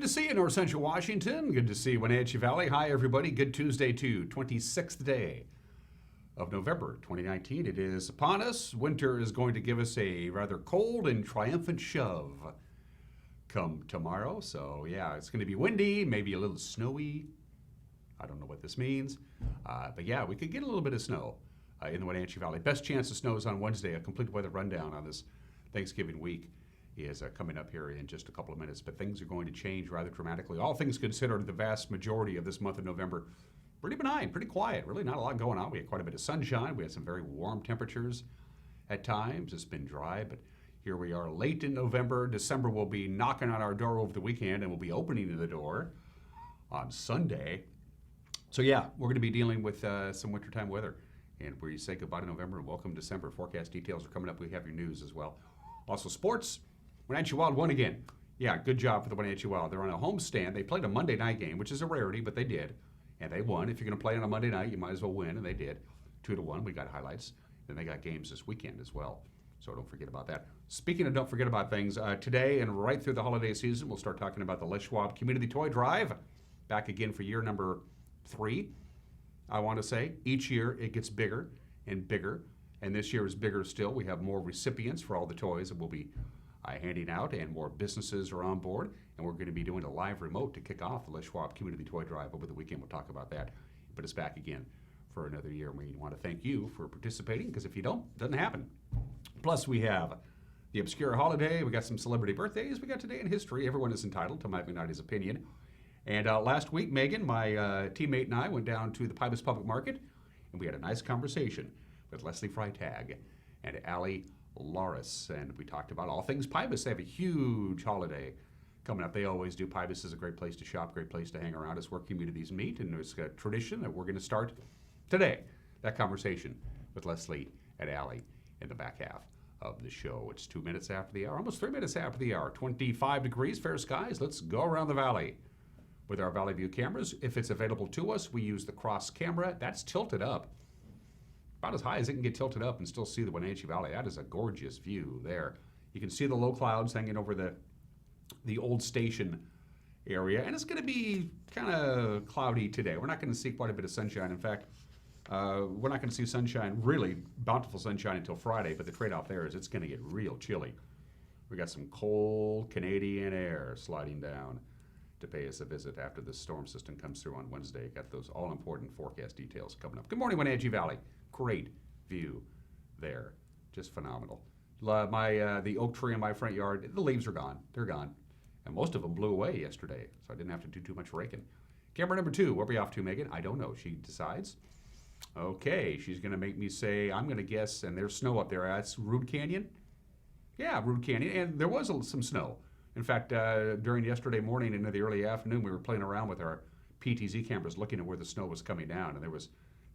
to see you, North Central Washington. Good to see you, Wenatchee Valley. Hi, everybody. Good Tuesday, too. 26th day of November 2019. It is upon us. Winter is going to give us a rather cold and triumphant shove come tomorrow. So, yeah, it's going to be windy, maybe a little snowy. I don't know what this means. But, yeah, we could get a little bit of snow in the Wenatchee Valley. Best chance of snow is on Wednesday. A complete weather rundown on this Thanksgiving week is coming up here in just a couple of minutes, but things are going to change rather dramatically. All things considered, the vast majority of this month of November, pretty benign, pretty quiet, really not a lot going on. We had quite a bit of sunshine. We had some very warm temperatures at times. It's been dry, but here we are late in November. December will be knocking on our door over the weekend, and we'll be opening the door on Sunday. So yeah, we're going to be dealing with some wintertime weather, and we say goodbye to November and welcome December. Forecast details are coming up. We have your news as well. Also sports. Wenatchee Wild won again. Yeah, good job for the Wenatchee Wild. They're on a homestand. They played a Monday night game, which is a rarity, but they did. And they won. If you're going to play on a Monday night, you might as well win, and they did. 2-1. We got highlights. Then they got games this weekend as well. So don't forget about that. Speaking of don't forget about things, today and right through the holiday season, we'll start talking about the Les Schwab Community Toy Drive. Back again for year number 3, I want to say. Each year it gets bigger and bigger. And this year is bigger still. We have more recipients for all the toys that we'll be handing out, and more businesses are on board, and we're going to be doing a live remote to kick off the Les Schwab Community Toy Drive over the weekend. We'll talk about that, but it's back again for another year. We want to thank you for participating, because if you don't, it doesn't happen. Plus, we have the obscure holiday. We got some celebrity birthdays. We got today in history. Everyone is entitled to Mike McNighty's opinion. And last week, Megan, my teammate, and I went down to the Pybus Public Market, and we had a nice conversation with Leslie Freytag and Allie Laris, and we talked about all things Pybus. They have a huge holiday coming up. They always do. Pybus is a great place to shop, great place to hang around. It's where communities meet, and it's a tradition that we're going to start today. That conversation with Leslie and Allie in the back half of the show. It's 2 minutes after the hour, almost 3 minutes after the hour. 25 degrees, fair skies. Let's go around the valley with our Valley View cameras. If it's available to us, we use the cross camera. That's tilted up about as high as it can get tilted up and still see the Wenatchee Valley. That is a gorgeous view there. You can see the low clouds hanging over the old station area, and it's going to be kind of cloudy today. We're not going to see quite a bit of sunshine. In fact, we're not going to see sunshine, really bountiful sunshine, until Friday, but the trade-off there is it's going to get real chilly. We got some cold Canadian air sliding down to pay us a visit after the storm system comes through on Wednesday. Got those all-important forecast details coming up. Good morning, Wenatchee Valley. Great view there. Just phenomenal. The oak tree in my front yard, the leaves are gone. They're gone. And most of them blew away yesterday, so I didn't have to do too much raking. Camera number 2, where are we off to, Megan? I don't know. She decides. Okay, she's going to make me say, I'm going to guess, and there's snow up there. That's Rude Canyon? Yeah, Rude Canyon. And there was some snow. In fact, during yesterday morning into the early afternoon, we were playing around with our PTZ cameras looking at where the snow was coming down, and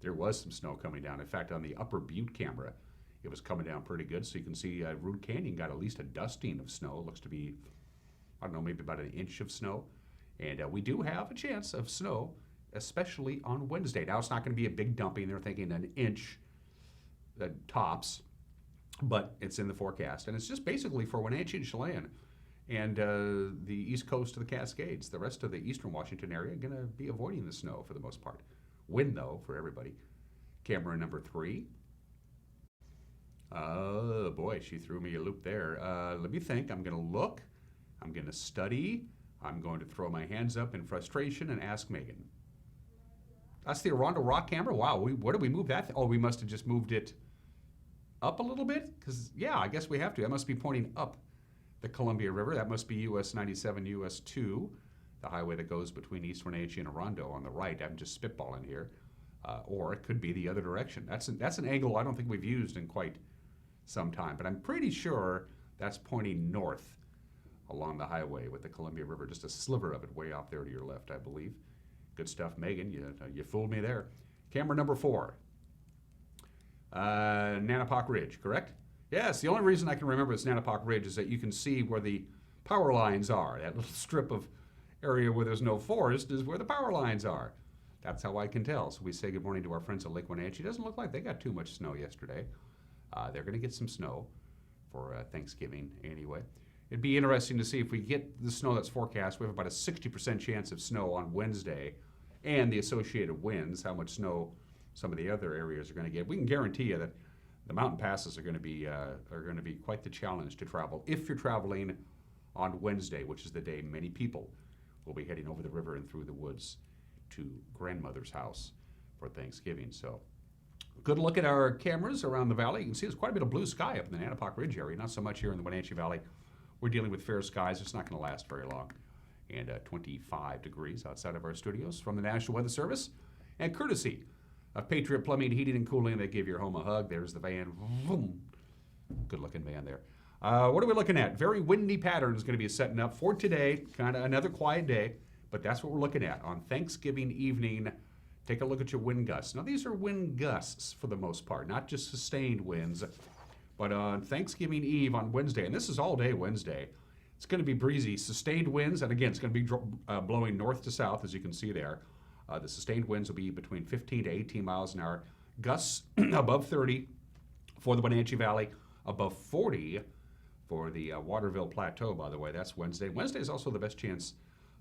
there was some snow coming down. In fact, on the Upper Butte camera, it was coming down pretty good. So you can see Rude Canyon got at least a dusting of snow. It looks to be, I don't know, maybe about an inch of snow. And we do have a chance of snow, especially on Wednesday. Now, it's not going to be a big dumping. They're thinking an inch tops, but it's in the forecast. And it's just basically for Wenatchee and Chelan and the east coast of the Cascades. The rest of the eastern Washington area are going to be avoiding the snow for the most part. Wind, though, for everybody. Camera number 3. Oh, boy, she threw me a loop there. Let me think. I'm going to look. I'm going to study. I'm going to throw my hands up in frustration and ask Megan. That's the Arundel Rock camera? Wow, where did we move that? We must have just moved it up a little bit? Because, yeah, I guess we have to. That must be pointing up the Columbia River. That must be US 97, US 2. The highway that goes between East Wenatchee and Arundel on the right. I'm just spitballing here. Or it could be the other direction. That's an angle I don't think we've used in quite some time, but I'm pretty sure that's pointing north along the highway with the Columbia River, just a sliver of it way off there to your left, I believe. Good stuff, Megan. You fooled me there. Camera number 4. Nanapoc Ridge, correct? Yes, the only reason I can remember it's Nanapoc Ridge is that you can see where the power lines are. That little strip of area where there's no forest is where the power lines are. That's how I can tell. So we say good morning to our friends at Lake Wenatchee. It doesn't look like they got too much snow yesterday. They're going to get some snow for Thanksgiving anyway. It'd be interesting to see if we get the snow that's forecast. We have about a 60% chance of snow on Wednesday, and the associated winds, how much snow some of the other areas are going to get. We can guarantee you that the mountain passes are going to be quite the challenge to travel if you're traveling on Wednesday, which is the day many people will be heading over the river and through the woods to grandmother's house for Thanksgiving. So good look at our cameras around the valley. You can see there's quite a bit of blue sky up in the Nanapoc Ridge area, not so much here in the Wenatchee Valley. We're dealing with fair skies. It's not going to last very long. And 25 degrees outside of our studios from the National Weather Service. And courtesy of Patriot Plumbing, Heating, and Cooling, they give your home a hug. There's the van. Vroom. Good-looking van there. What are we looking at? Very windy patterns going to be setting up for today. Kind of another quiet day, but that's what we're looking at on Thanksgiving evening. Take a look at your wind gusts. Now, these are wind gusts for the most part, not just sustained winds. But on Thanksgiving Eve on Wednesday, and this is all day Wednesday, it's going to be breezy, sustained winds, and again, it's going to be blowing north to south, as you can see there. The sustained winds will be between 15 to 18 miles an hour. Gusts above 30 for the Wenatchee Valley, above 40 for the Waterville Plateau, by the way. That's Wednesday. Wednesday is also the best chance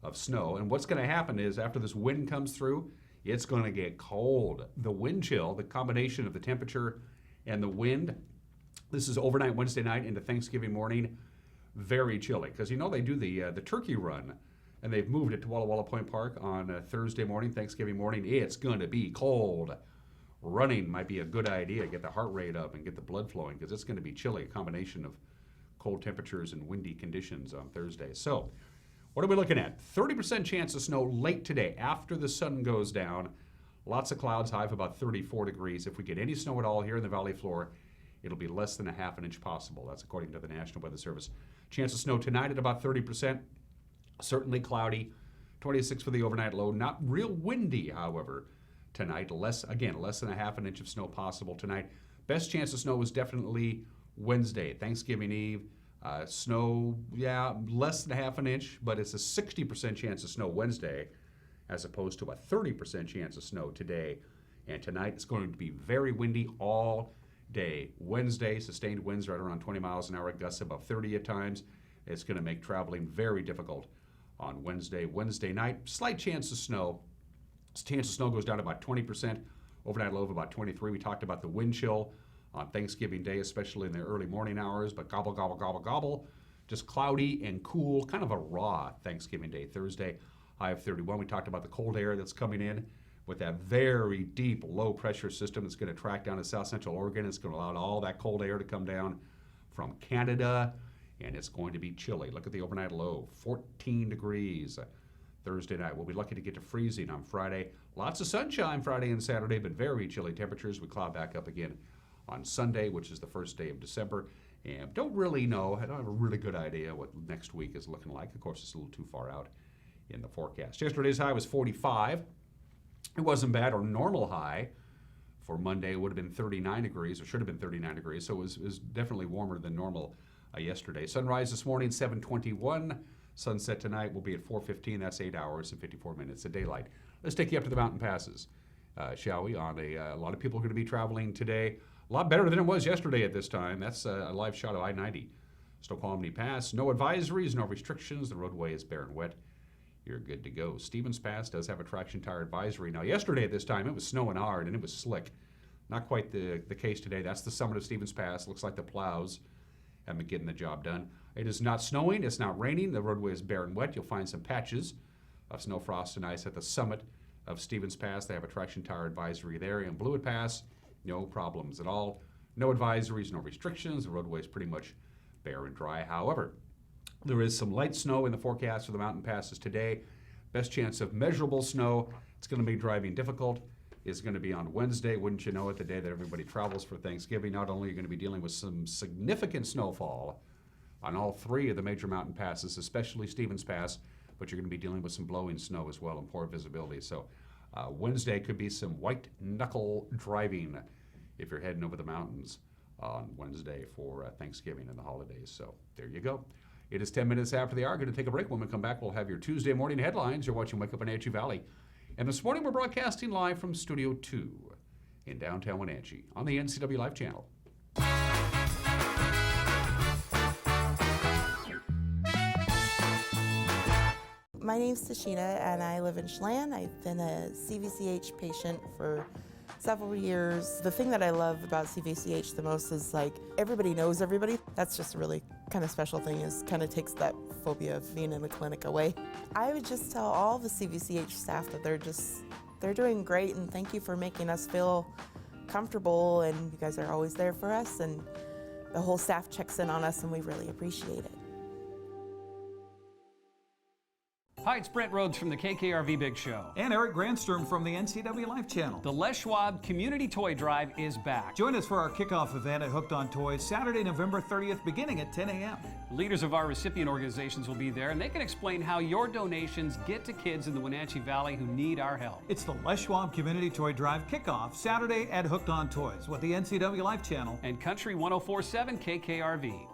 of snow. And what's going to happen is after this wind comes through, it's going to get cold. The wind chill, the combination of the temperature and the wind, this is overnight Wednesday night into Thanksgiving morning, very chilly. Because, you know, they do the turkey run, and they've moved it to Walla Walla Point Park on Thursday morning, Thanksgiving morning. It's going to be cold. Running might be a good idea. Get the heart rate up and get the blood flowing because it's going to be chilly, a combination of cold temperatures and windy conditions on Thursday. So what are we looking at? 30% chance of snow late today after the sun goes down. Lots of clouds, high of about 34 degrees. If we get any snow at all here in the valley floor, it'll be less than a half an inch possible. That's according to the National Weather Service. Chance of snow tonight at about 30%. Certainly cloudy. 26 for the overnight low. Not real windy, however, tonight. Less than a half an inch of snow possible tonight. Best chance of snow is definitely Wednesday, Thanksgiving Eve. Snow, less than a half an inch, but it's a 60% chance of snow Wednesday as opposed to a 30% chance of snow today. And tonight it's going to be very windy all day. Wednesday, sustained winds right around 20 miles an hour, gusts above 30 at times. It's going to make traveling very difficult on Wednesday. Wednesday night, slight chance of snow. Chance of snow goes down to about 20%. Overnight low of about 23. We talked about the wind chill on Thanksgiving Day, especially in the early morning hours, but gobble, gobble, gobble, gobble. Just cloudy and cool, kind of a raw Thanksgiving Day. Thursday, high of 31. We talked about the cold air that's coming in with that very deep low pressure system that's going to track down to south central Oregon. It's going to allow all that cold air to come down from Canada, and it's going to be chilly. Look at the overnight low, 14 degrees. Thursday night, we'll be lucky to get to freezing on Friday. Lots of sunshine Friday and Saturday, but very chilly temperatures. We cloud back up again on Sunday, which is the first day of December. And don't really know, I don't have a really good idea what next week is looking like. Of course, it's a little too far out in the forecast. Yesterday's high was 45. It wasn't bad. Our normal high for Monday would have been 39 degrees, or should have been 39 degrees, so it was definitely warmer than normal yesterday. Sunrise this morning, 7:21. Sunset tonight will be at 4:15. That's 8 hours and 54 minutes of daylight. Let's take you up to the mountain passes, shall we? On a lot of people are going to be traveling today. A lot better than it was yesterday at this time. That's a live shot of I-90. Snoqualmie Pass. No advisories, no restrictions. The roadway is bare and wet. You're good to go. Stevens Pass does have a traction tire advisory. Now, yesterday at this time, it was snowing hard and it was slick. Not quite the case today. That's the summit of Stevens Pass. Looks like the plows haven't been getting the job done. It is not snowing. It's not raining. The roadway is bare and wet. You'll find some patches of snow, frost, and ice at the summit of Stevens Pass. They have a traction tire advisory there. And Blewett Pass, no problems at all. No advisories, no restrictions. The roadway is pretty much bare and dry. However, there is some light snow in the forecast for the mountain passes today. Best chance of measurable snow. It's going to be driving difficult. It's going to be on Wednesday, wouldn't you know it, the day that everybody travels for Thanksgiving. Not only are you going to be dealing with some significant snowfall on all three of the major mountain passes, especially Stevens Pass, but you're going to be dealing with some blowing snow as well and poor visibility. So Wednesday could be some white knuckle driving if you're heading over the mountains on Wednesday for Thanksgiving and the holidays. So there you go. It is 10 minutes after the hour. Going to take a break. When we come back, we'll have your Tuesday morning headlines. You're watching Wake Up Wenatchee Valley. And this morning, we're broadcasting live from Studio 2 in downtown Wenatchee on the NCW Live channel. My name's Tashina, and I live in Chelan. I've been a CVCH patient for several years. The thing that I love about CVCH the most is like everybody knows everybody. That's just a really kind of special thing, is kind of takes that phobia of being in the clinic away. I would just tell all the CVCH staff that they're doing great, and thank you for making us feel comfortable, and you guys are always there for us, and the whole staff checks in on us, and we really appreciate it. Hi, it's Brent Rhodes from the KKRV Big Show. And Eric Grandstrom from the NCW Life Channel. The Les Schwab Community Toy Drive is back. Join us for our kickoff event at Hooked on Toys, Saturday, November 30th, beginning at 10 a.m. Leaders of our recipient organizations will be there, and they can explain how your donations get to kids in the Wenatchee Valley who need our help. It's the Les Schwab Community Toy Drive kickoff, Saturday at Hooked on Toys with the NCW Life Channel and Country 104.7 KKRV.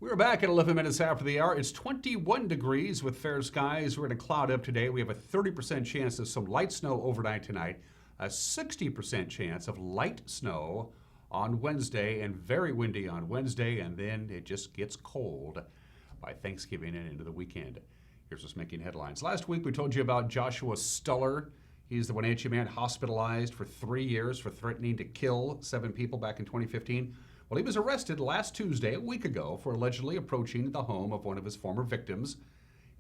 We're back at 11 minutes after the hour. It's 21 degrees with fair skies. We're going to cloud up today. We have a 30% chance of some light snow overnight tonight, a 60% chance of light snow on Wednesday, and very windy on Wednesday, and then it just gets cold by Thanksgiving and into the weekend. Here's what's making headlines. Last week we told you about Joshua Stuller. He's the Wenatchee man hospitalized for 3 years for threatening to kill 7 people back in 2015. Well, he was arrested last Tuesday, a week ago, for allegedly approaching the home of one of his former victims.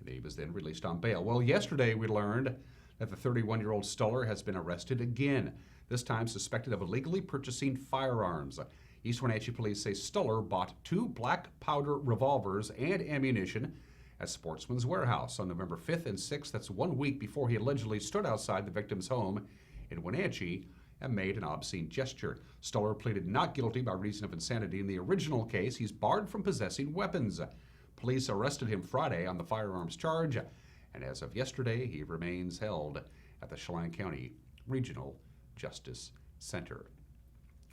He was then released on bail. Well, yesterday we learned that the 31-year-old Stuller has been arrested again, this time suspected of illegally purchasing firearms. East Wenatchee police say Stuller bought 2 black powder revolvers and ammunition at Sportsman's Warehouse on November 5th and 6th. That's 1 week before he allegedly stood outside the victim's home in Wenatchee and made an obscene gesture. Stuller pleaded not guilty by reason of insanity. In the original case, he's barred from possessing weapons. Police arrested him Friday on the firearms charge, and as of yesterday, he remains held at the Chelan County Regional Justice Center.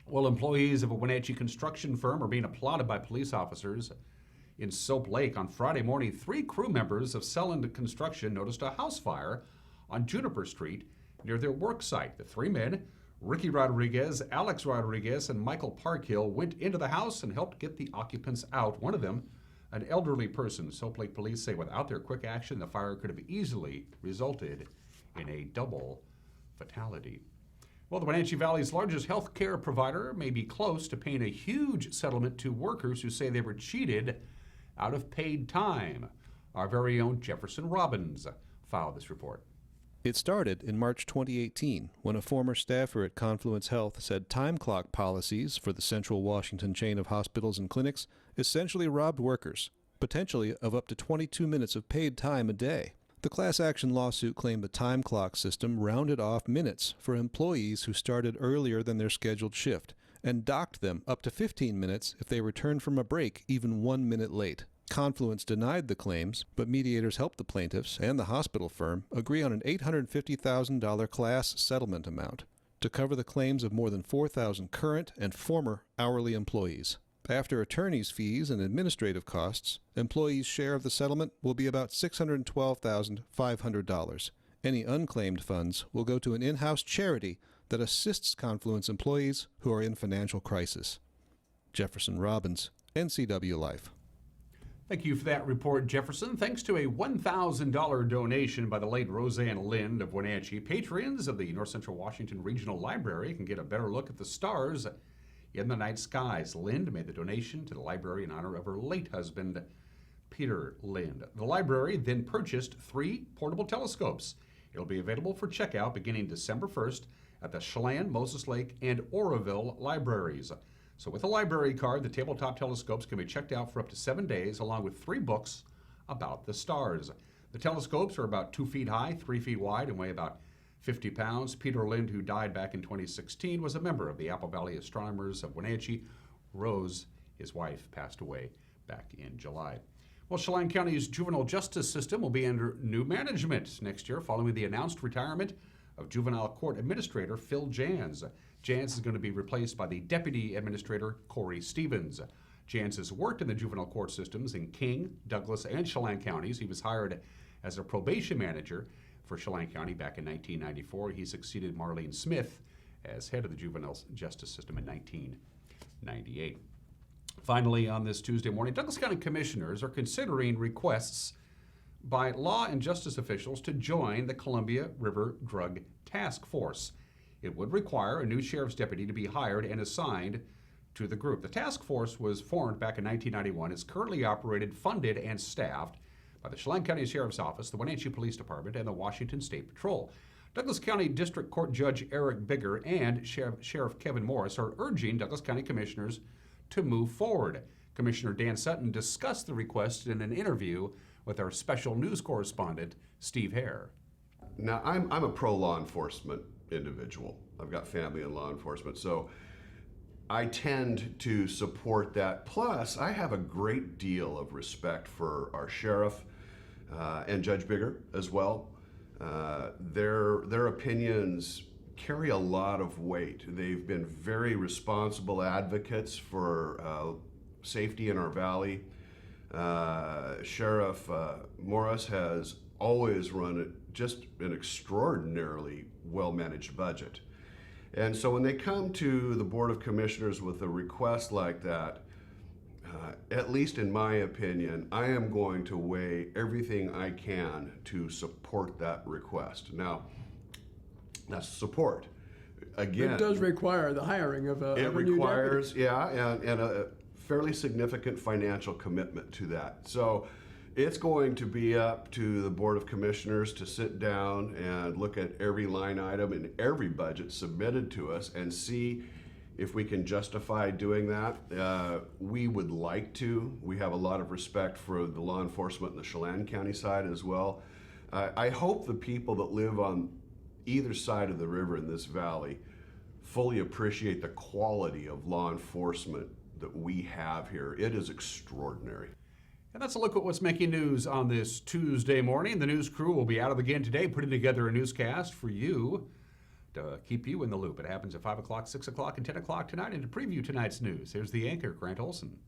Well, employees of a Wenatchee construction firm are being applauded by police officers in Soap Lake. On Friday morning, 3 crew members of Selland Construction noticed a house fire on Juniper Street near their work site. The 3 men, Ricky Rodriguez, Alex Rodriguez, and Michael Parkhill, went into the house and helped get the occupants out. One of them, an elderly person. Soap Lake police say without their quick action, the fire could have easily resulted in a double fatality. Well, the Wenatchee Valley's largest health care provider may be close to paying a huge settlement to workers who say they were cheated out of paid time. Our very own Jefferson Robbins filed this report. It started in March 2018 when a former staffer at Confluence Health said time clock policies for the Central Washington chain of hospitals and clinics essentially robbed workers, potentially of up to 22 minutes of paid time a day. The class action lawsuit claimed the time clock system rounded off minutes for employees who started earlier than their scheduled shift and docked them up to 15 minutes if they returned from a break even 1 minute late. Confluence denied the claims, but mediators helped the plaintiffs and the hospital firm agree on an $850,000 class settlement amount to cover the claims of more than 4,000 current and former hourly employees. After attorney's fees and administrative costs, employees' share of the settlement will be about $612,500. Any unclaimed funds will go to an in-house charity that assists Confluence employees who are in financial crisis. Jefferson Robbins, NCW Life. Thank you for that report, Jefferson. Thanks to a $1,000 donation by the late Roseanne Lind of Wenatchee, patrons of the North Central Washington Regional Library can get a better look at the stars in the night skies. Lind made the donation to the library in honor of her late husband, Peter Lind. The library then purchased 3 portable telescopes. It'll be available for checkout beginning December 1st at the Chelan, Moses Lake, and Oroville libraries. So with a library card, the tabletop telescopes can be checked out for up to 7 days, along with 3 books about the stars. The telescopes are about 2 feet high, 3 feet wide, and weigh about 50 pounds. Peter Lind, who died back in 2016, was a member of the Apple Valley Astronomers of Wenatchee. Rose, his wife, passed away back in July. Well, Chelan County's juvenile justice system will be under new management next year following the announced retirement of juvenile court administrator Phil Jans. Jans is going to be replaced by the deputy administrator Corey Stevens. Jans has worked in the juvenile court systems in King, Douglas, and Chelan counties. He was hired as a probation manager for Chelan County back in 1994. He succeeded Marlene Smith as head of the juvenile justice system in 1998. Finally, on this Tuesday morning, Douglas County Commissioners are considering requests by law and justice officials to join the Columbia River Drug Task Force. It would require a new sheriff's deputy to be hired and assigned to the group. The task force was formed back in 1991. It's currently operated, funded, and staffed by the Chelan County Sheriff's Office, the Wenatchee Police Department, and the Washington State Patrol. Douglas County District Court Judge Eric Bigger and Sheriff Kevin Morris are urging Douglas County Commissioners to move forward. Commissioner Dan Sutton discussed the request in an interview with our special news correspondent, Steve Hare. Now, I'm a pro-law enforcement individual. I've got family in law enforcement, so I tend to support that. Plus, I have a great deal of respect for our sheriff and Judge Bigger as well. Their opinions carry a lot of weight. They've been very responsible advocates for safety in our valley. Sheriff Morris has always run just an extraordinarily well-managed budget. And so when they come to the Board of Commissioners with a request like that, at least in my opinion, I am going to weigh everything I can to support that request. Now, that's support. Again, it does require the hiring of a it new requires, deputy. yeah, and a fairly significant financial commitment to that. So it's going to be up to the Board of Commissioners to sit down and look at every line item in every budget submitted to us and see if we can justify doing that. We would like to. We have a lot of respect for the law enforcement in the Chelan County side as well. I hope the people that live on either side of the river in this valley fully appreciate the quality of law enforcement that we have here. It is extraordinary. And that's a look at what's making news on this Tuesday morning. The news crew will be out of again today, putting together a newscast for you to keep you in the loop. It happens at 5 o'clock, 6 o'clock, and 10 o'clock tonight. And to preview tonight's news, here's the anchor, Grant Olson.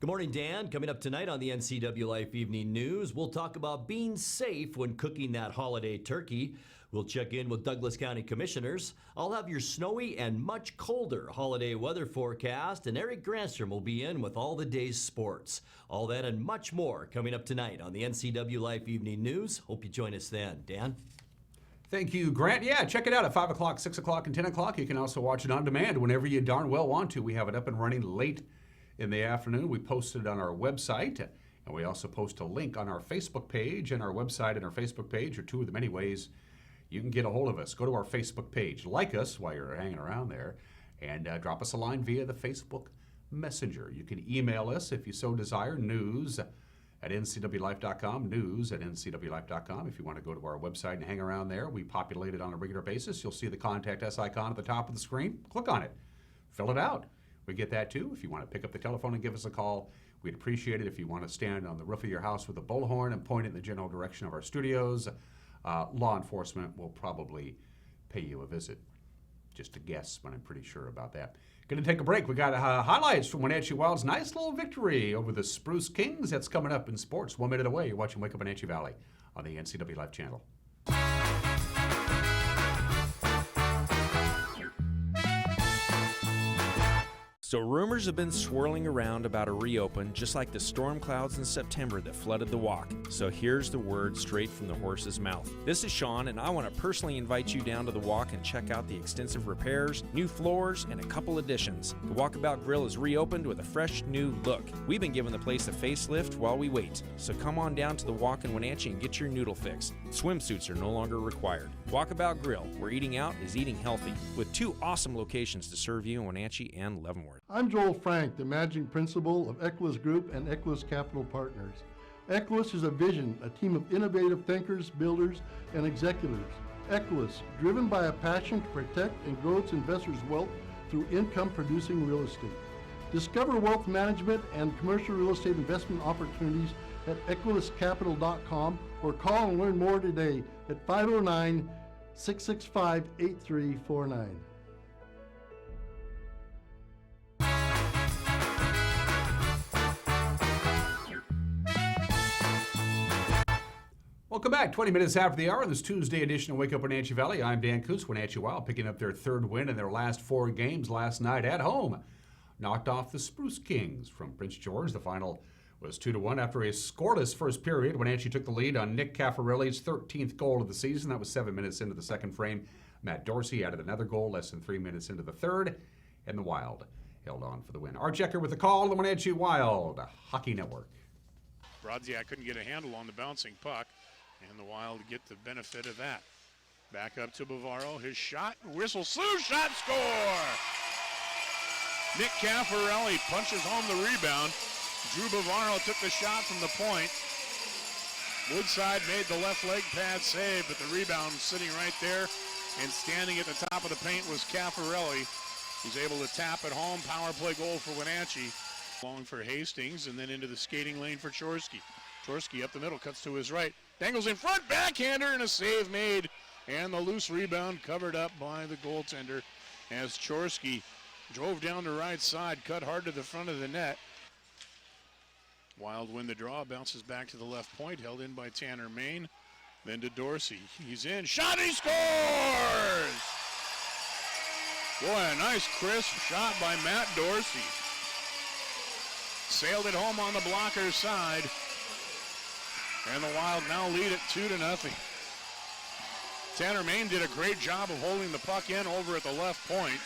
Good morning, Dan. Coming up tonight on the NCW Life Evening News, we'll talk about being safe when cooking that holiday turkey. We'll check in with Douglas County Commissioners. I'll have your snowy and much colder holiday weather forecast, and Eric Granstrom will be in with all the day's sports. All that and much more coming up tonight on the NCW Life Evening News. Hope you join us then. Dan? Thank you, Grant. Yeah, check it out at 5 o'clock, 6 o'clock, and 10 o'clock. You can also watch it on demand whenever you darn well want to. We have it up and running late in the afternoon. We posted it on our website, and we also post a link on our Facebook page. And our website and our Facebook page are two of the many ways you can get a hold of us. Go to our Facebook page, like us while you're hanging around there, and drop us a line via the Facebook Messenger. You can email us if you so desire, news@ncwlife.com, news@ncwlife.com. If you want to go to our website and hang around there, we populate it on a regular basis. You'll see the Contact Us icon at the top of the screen. Click on it. Fill it out. We get that too. If you want to pick up the telephone and give us a call, we'd appreciate it. If you want to stand on the roof of your house with a bullhorn and point it in the general direction of our studios, law enforcement will probably pay you a visit. Just a guess, but I'm pretty sure about that. Going to take a break. We got highlights from Wenatchee Wild's nice little victory over the Spruce Kings. That's coming up in sports. 1 minute away. You're watching Wake Up Wenatchee Valley on the NCW Life channel. So rumors have been swirling around about a reopen, just like the storm clouds in September that flooded the walk. So here's the word straight from the horse's mouth. This is Sean, and I want to personally invite you down to the walk and check out the extensive repairs, new floors, and a couple additions. The Walkabout Grill is reopened with a fresh new look. We've been giving the place a facelift while we wait. So come on down to the walk in Wenatchee and get your noodle fix. Swimsuits are no longer required. Walkabout Grill, where eating out is eating healthy, with 2 awesome locations to serve you in Wenatchee and Leavenworth. I'm Joel Frank, the managing principal of Equus Group and Equus Capital Partners. Equus is a vision, a team of innovative thinkers, builders, and executives. Equus, driven by a passion to protect and grow its investors' wealth through income-producing real estate. Discover wealth management and commercial real estate investment opportunities at equuscapital.com or call and learn more today at 509-665-8349. Welcome back. 20 minutes after the hour, this Tuesday edition of Wake Up Wenatchee Valley. I'm Dan Kuntz. Wenatchee Wild picking up their third win in their last 4 games last night at home. Knocked off the Spruce Kings from Prince George. The final was 2-1 after a scoreless first period. Wenatchee took the lead on Nick Caffarelli's 13th goal of the season. That was 7 minutes into the second frame. Matt Dorsey added another goal less than 3 minutes into the third, and the Wild held on for the win. Art Checker with the call, the Wenatchee Wild Hockey Network. Brodziak couldn't get a handle on the bouncing puck, and the Wild get the benefit of that. Back up to Bavaro, his shot, whistle, slew, shot, score! Nick Caffarelli punches home the rebound. Drew Bavaro took the shot from the point. Woodside made the left leg pad save, but the rebound sitting right there, and standing at the top of the paint was Caffarelli. He's able to tap at home, power play goal for Wenatchee. Long for Hastings, and then into the skating lane for Chorsky. Chorsky up the middle, cuts to his right, dangles in front, backhander, and a save made. And the loose rebound covered up by the goaltender as Chorsky drove down the right side, cut hard to the front of the net. Wild win the draw, bounces back to the left point, held in by Tanner Main. Then to Dorsey, he's in, shot, he scores! Boy, a nice crisp shot by Matt Dorsey. Sailed it home on the blocker's side. And the Wild now lead it 2-0. Tanner Main did a great job of holding the puck in over at the left point.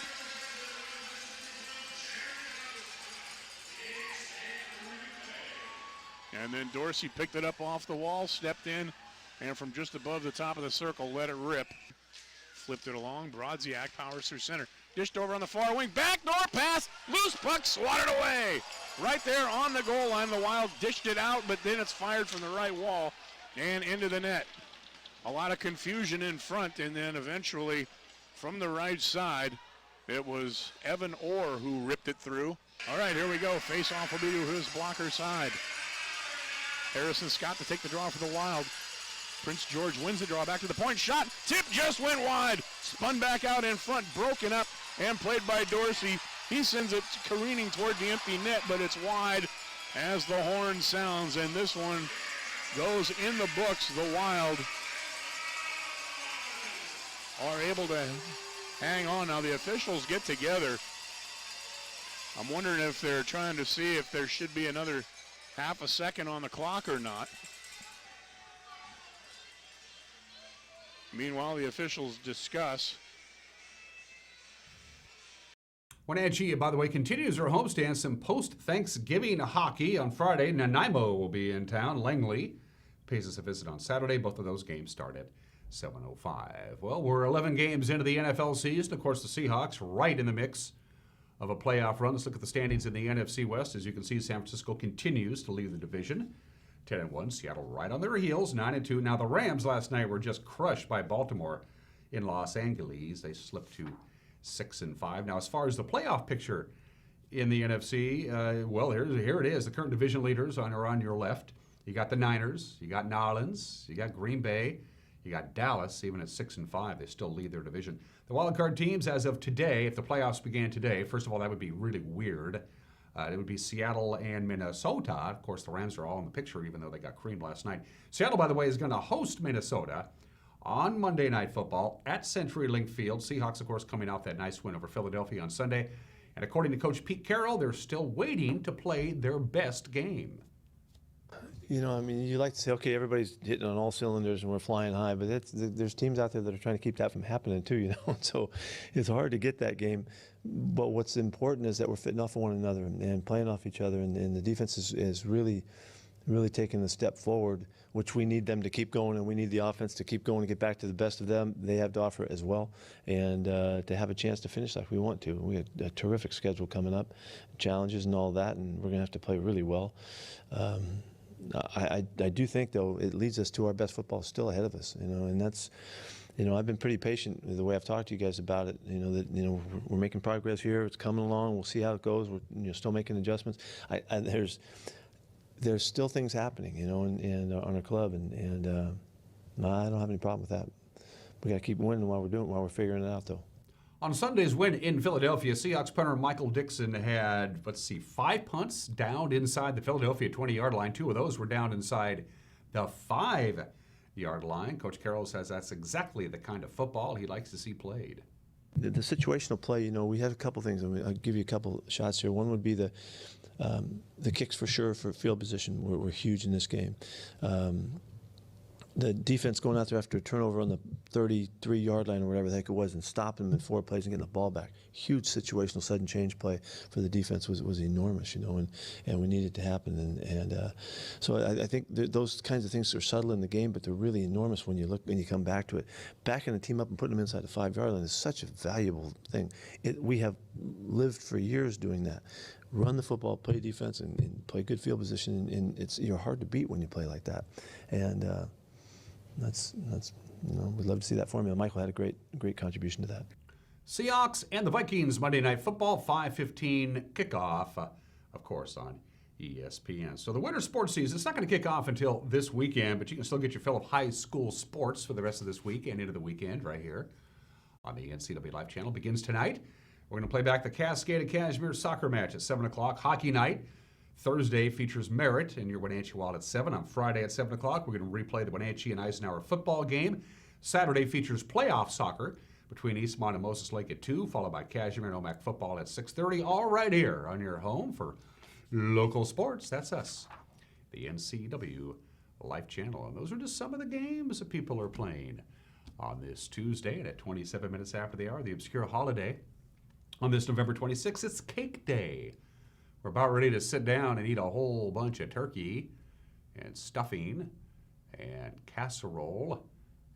And then Dorsey picked it up off the wall, stepped in, and from just above the top of the circle, let it rip. Flipped it along, Brodziak powers through center. Dished over on the far wing, backdoor pass, loose puck swatted away. Right there on the goal line, the Wild dished it out, but then it's fired from the right wall and into the net. A lot of confusion in front, and then eventually from the right side, it was Evan Orr who ripped it through. All right, here we go. Face-off will be to his blocker side. Harrison Scott to take the draw for the Wild. Prince George wins the draw, back to the point, shot, tip just went wide, spun back out in front, broken up and played by Dorsey. He sends it careening toward the empty net, but it's wide as the horn sounds, and this one goes in the books. The Wild are able to hang on. Now the officials get together. I'm wondering if they're trying to see if there should be another half a second on the clock or not. Meanwhile, the officials discuss. Wenatchee, by the way, continues their homestand. Some post-Thanksgiving hockey on Friday. Nanaimo will be in town. Langley pays us a visit on Saturday. Both of those games start at 7:05. Well, we're 11 games into the NFL season. Of course, the Seahawks right in the mix of a playoff run. Let's look at the standings in the NFC West. As you can see, San Francisco continues to lead the division. 10-1. Seattle right on their heels, 9-2. Now, the Rams last night were just crushed by Baltimore in Los Angeles. They slipped to 6-5. Now, as far as the playoff picture in the NFC, well, here it is. The current division leaders are on your left. You got the Niners, you got New Orleans, you got Green Bay, you got Dallas. Even at 6-5, they still lead their division. The wild card teams, as of today, if the playoffs began today, first of all, that would be really weird. It would be Seattle and Minnesota. Of course, the Rams are all in the picture, even though they got creamed last night. Seattle, by the way, is going to host Minnesota on Monday Night Football at CenturyLink Field. Seahawks, of course, coming off that nice win over Philadelphia on Sunday. And according to Coach Pete Carroll, they're still waiting to play their best game. You know, I mean, you like to say, okay, everybody's hitting on all cylinders and we're flying high, but there's teams out there that are trying to keep that from happening too, you know. So it's hard to get that game. But what's important is that we're fitting off of one another and playing off each other, and the defense is really taking a step forward, which we need them to keep going, and we need the offense to keep going and get back to the best of them they have to offer as well, and to have a chance to finish like we want to. We have a terrific schedule coming up, challenges and all that, and we're going to have to play really well. I do think, though, it leads us to our best football still ahead of us, you know, and that's, you know, I've been pretty patient with the way I've talked to you guys about it. You know, that, you know, we're making progress here. It's coming along. We'll see how it goes. We're, you know, still making adjustments. There's still things happening, you know, on our club, and I don't have any problem with that. We got to keep winning while we're figuring it out, though. On Sunday's win in Philadelphia, Seahawks punter Michael Dixon had, 5 punts downed inside the Philadelphia 20-yard line. 2 of those were down inside the 5. yard line. Coach Carroll says that's exactly the kind of football he likes to see played. The situational play, we have a couple things. I'll give you a couple shots here. One would be the kicks for sure for field position were huge in this game. The defense going out there after a turnover on the 33-yard line or whatever the heck it was and stopping them in 4 plays and getting the ball back. Huge situational sudden change play for the defense was enormous, and we needed it to happen. So I think those kinds of things are subtle in the game, but they're really enormous when you come back to it. Backing the team up and putting them inside the 5-yard line is such a valuable thing. We have lived for years doing that. Run the football, play defense, and play good field position, and you're hard to beat when you play like that. And that's we'd love to see that formula. Michael had a great contribution to that. Seahawks and the Vikings Monday Night Football 5:15 kickoff, of course, on ESPN. So the winter sports season, it's not going to kick off until this weekend, but you can still get your fill of high school sports for the rest of this week and into the weekend right here on the NCW Live channel. Begins tonight. We're going to play back the Cascade and Cashmere soccer match at 7 o'clock. Hockey night Thursday features Merritt and your Wenatchee Wild at 7. On Friday at 7 o'clock, we're going to replay the Wenatchee and Eisenhower football game. Saturday features playoff soccer between Eastmont and Moses Lake at 2, followed by Cashmere and Omak football at 6:30. All right here on your home for local sports. That's us, the NCW Life Channel. And those are just some of the games that people are playing on this Tuesday. And at 27 minutes after the hour, the obscure holiday on this November 26th, it's Cake Day. We're about ready to sit down and eat a whole bunch of turkey and stuffing and casserole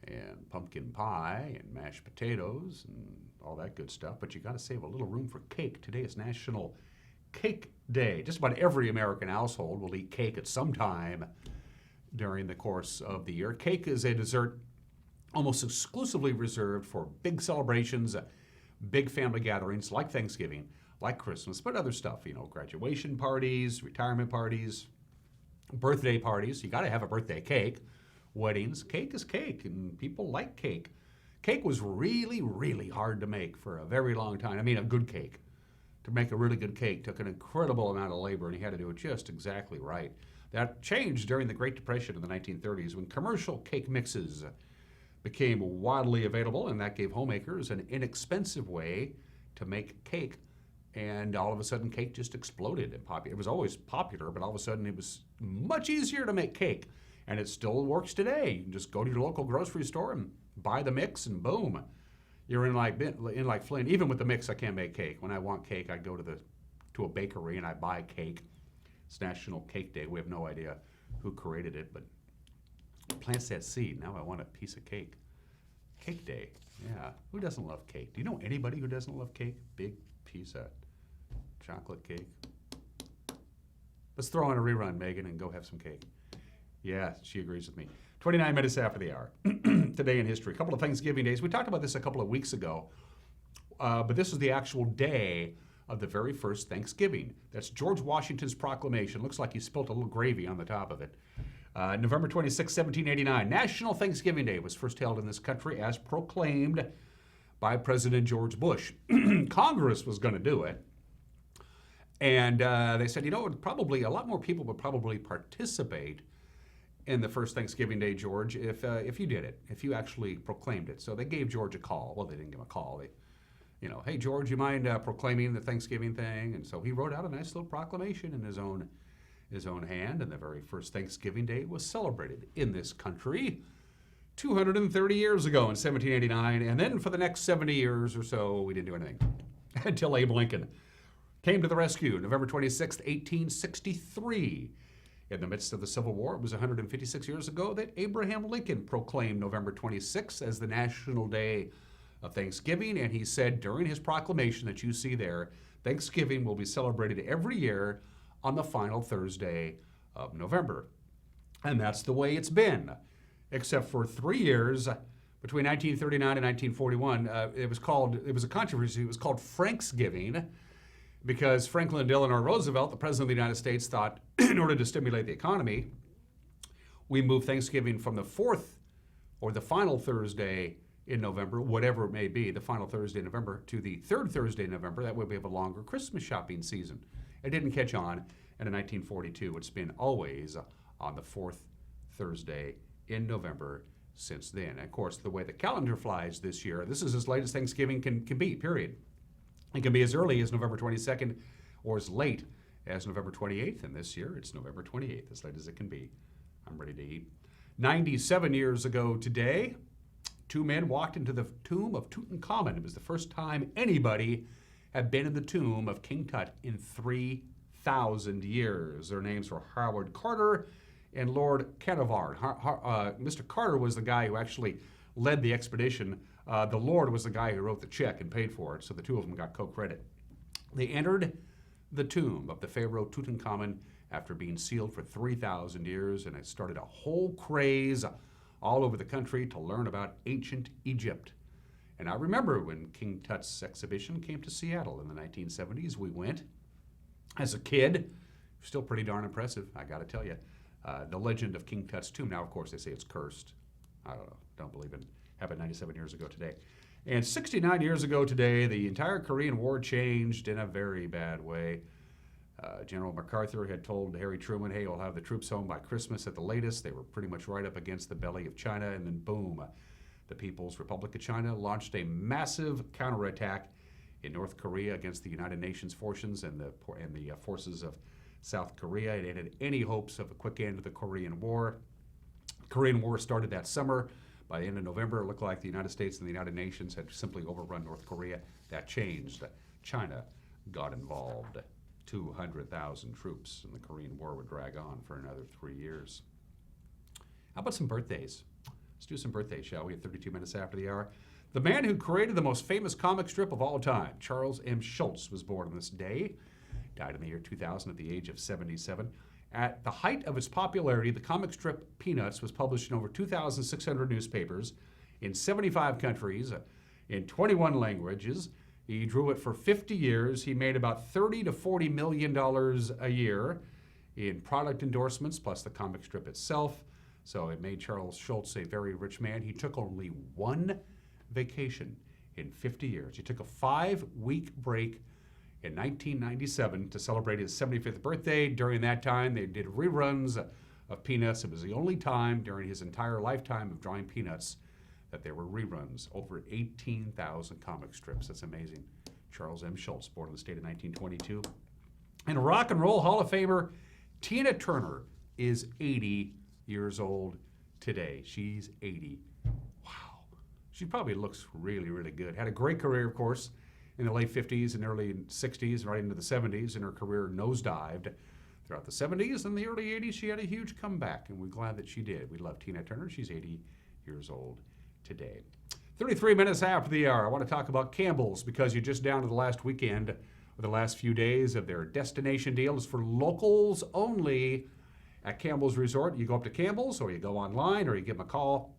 and pumpkin pie and mashed potatoes and all that good stuff. But you got to save a little room for cake. Today is National Cake Day. Just about every American household will eat cake at some time during the course of the year. Cake is a dessert almost exclusively reserved for big celebrations, big family gatherings like Thanksgiving, like Christmas, but other stuff, graduation parties, retirement parties, birthday parties. You got to have a birthday cake. Weddings. Cake is cake, and people like cake. Cake was really, really hard to make for a very long time. I mean, a good cake. To make a really good cake took an incredible amount of labor, and you had to do it just exactly right. That changed during the Great Depression in the 1930s when commercial cake mixes became widely available, and that gave homemakers an inexpensive way to make cake. And all of a sudden, cake just exploded in popularity. It was always popular, but all of a sudden, it was much easier to make cake. And it still works today. You can just go to your local grocery store and buy the mix, and boom, you're in like Flint. Even with the mix, I can't make cake. When I want cake, I go to a bakery and I buy cake. It's National Cake Day. We have no idea who created it, but plants that seed. Now I want a piece of cake. Cake Day. Yeah. Who doesn't love cake? Do you know anybody who doesn't love cake? Big piece of chocolate cake. Let's throw on a rerun, Megan, and go have some cake. Yeah, she agrees with me. 29 minutes after the hour. Today in history. A couple of Thanksgiving days. We talked about this a couple of weeks ago, but this is the actual day of the very first Thanksgiving. That's George Washington's proclamation. Looks like he spilt a little gravy on the top of it. November 26, 1789. National Thanksgiving Day was first held in this country as proclaimed by President George Bush. Congress was going to do it. And they said, probably a lot more people would probably participate in the first Thanksgiving Day, George, if you did it, if you actually proclaimed it. So they gave George a call. Well, they didn't give him a call. They, hey, George, you mind proclaiming the Thanksgiving thing? And so he wrote out a nice little proclamation in his own hand, and the very first Thanksgiving Day was celebrated in this country 230 years ago in 1789. And then for the next 70 years or so, we didn't do anything until Abe Lincoln came to the rescue, November 26, 1863. In the midst of the Civil War, it was 156 years ago that Abraham Lincoln proclaimed November 26 as the National Day of Thanksgiving, and he said during his proclamation that you see there, Thanksgiving will be celebrated every year on the final Thursday of November. And that's the way it's been, except for 3 years between 1939 and 1941. It was a controversy. It was called Franksgiving, because Franklin Delano Roosevelt, the President of the United States, thought in order to stimulate the economy, we move Thanksgiving from the fourth or the final Thursday in November, whatever it may be, the final Thursday in November, to the third Thursday in November. That way we have a longer Christmas shopping season. It didn't catch on, and in 1942, it's been always on the fourth Thursday in November since then. And of course, the way the calendar flies this year, this is as late as Thanksgiving can be, period. It can be as early as November 22nd or as late as November 28th. And this year, it's November 28th, as late as it can be. I'm ready to eat. 97 years ago today, two men walked into the tomb of Tutankhamun. It was the first time anybody had been in the tomb of King Tut in 3,000 years. Their names were Howard Carter and Lord Carnarvon. Mr. Carter was the guy who actually led the expedition. The Lord was the guy who wrote the check and paid for it, so the two of them got co-credit. They entered the tomb of the Pharaoh Tutankhamun after being sealed for 3,000 years, and it started a whole craze all over the country to learn about ancient Egypt. And I remember when King Tut's exhibition came to Seattle in the 1970s. We went as a kid. Still pretty darn impressive, I gotta tell you. The legend of King Tut's tomb. Now, of course, they say it's cursed. I don't know, don't believe it. Happened 97 years ago today. And 69 years ago today, the entire Korean War changed in a very bad way. General MacArthur had told Harry Truman, hey, we'll have the troops home by Christmas at the latest. They were pretty much right up against the belly of China, and then boom, the People's Republic of China launched a massive counterattack in North Korea against the United Nations forces and the forces of South Korea. It ended any hopes of a quick end to the Korean War. The Korean War started that summer. By the end of November, it looked like the United States and the United Nations had simply overrun North Korea. That changed. China got involved. 200,000 troops, and the Korean War would drag on for another 3 years. How about some birthdays? Let's do some birthdays, shall we, at 32 minutes after the hour. The man who created the most famous comic strip of all time, Charles M. Schulz, was born on this day. Died in the year 2000 at the age of 77. At the height of its popularity, the comic strip Peanuts was published in over 2,600 newspapers in 75 countries, in 21 languages. He drew it for 50 years. He made about $30 to $40 million a year in product endorsements, plus the comic strip itself. So it made Charles Schulz a very rich man. He took only one vacation in 50 years. He took a 5-week break in 1997 to celebrate his 75th birthday. During that time, they did reruns of Peanuts. It was the only time during his entire lifetime of drawing Peanuts that there were reruns. Over 18,000 comic strips. That's amazing. Charles M. Schulz, born in the state of 1922. And Rock and Roll Hall of Famer Tina Turner is 80 years old today. She's 80. Wow. She probably looks really, really good. Had a great career, of course, in the late 50s and early 60s, right into the 70s, and her career nosedived throughout the 70s. And the early 80s, she had a huge comeback, and we're glad that she did. We love Tina Turner. She's 80 years old today. 33 minutes after the hour, I want to talk about Campbell's, because you're just down to the last weekend, or the last few days of their destination deal is for locals only at Campbell's Resort. You go up to Campbell's, or you go online, or you give them a call.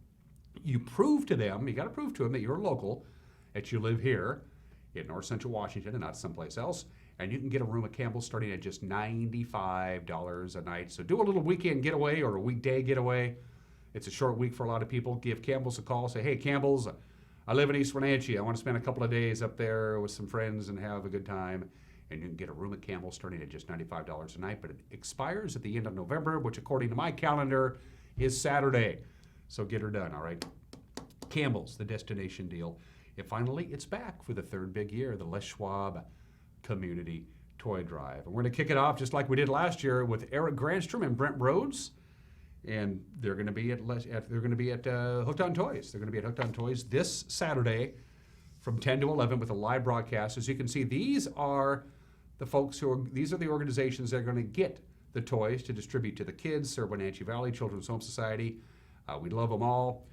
You prove to them, you got to prove to them that you're local, that you live here in North Central Washington and not someplace else, and you can get a room at Campbell's starting at just $95 a night. So do a little weekend getaway or a weekday getaway. It's a short week for a lot of people. Give Campbell's a call. Say, hey, Campbell's, I live in East Wenatchee. I want to spend a couple of days up there with some friends and have a good time. And you can get a room at Campbell's starting at just $95 a night, but it expires at the end of November, which according to my calendar is Saturday. So get her done, all right? Campbell's, the destination deal. And finally, it's back for the third big year, the Les Schwab Community Toy Drive. And we're going to kick it off just like we did last year with Eric Granstrom and Brent Rhodes. And they're going to be at Hooked on Toys. They're going to be at Hooked on Toys this Saturday from 10 to 11 with a live broadcast. As you can see, these are the organizations that are going to get the toys to distribute to the kids. Serve Wenatchee Valley Children's Home Society. We love them all.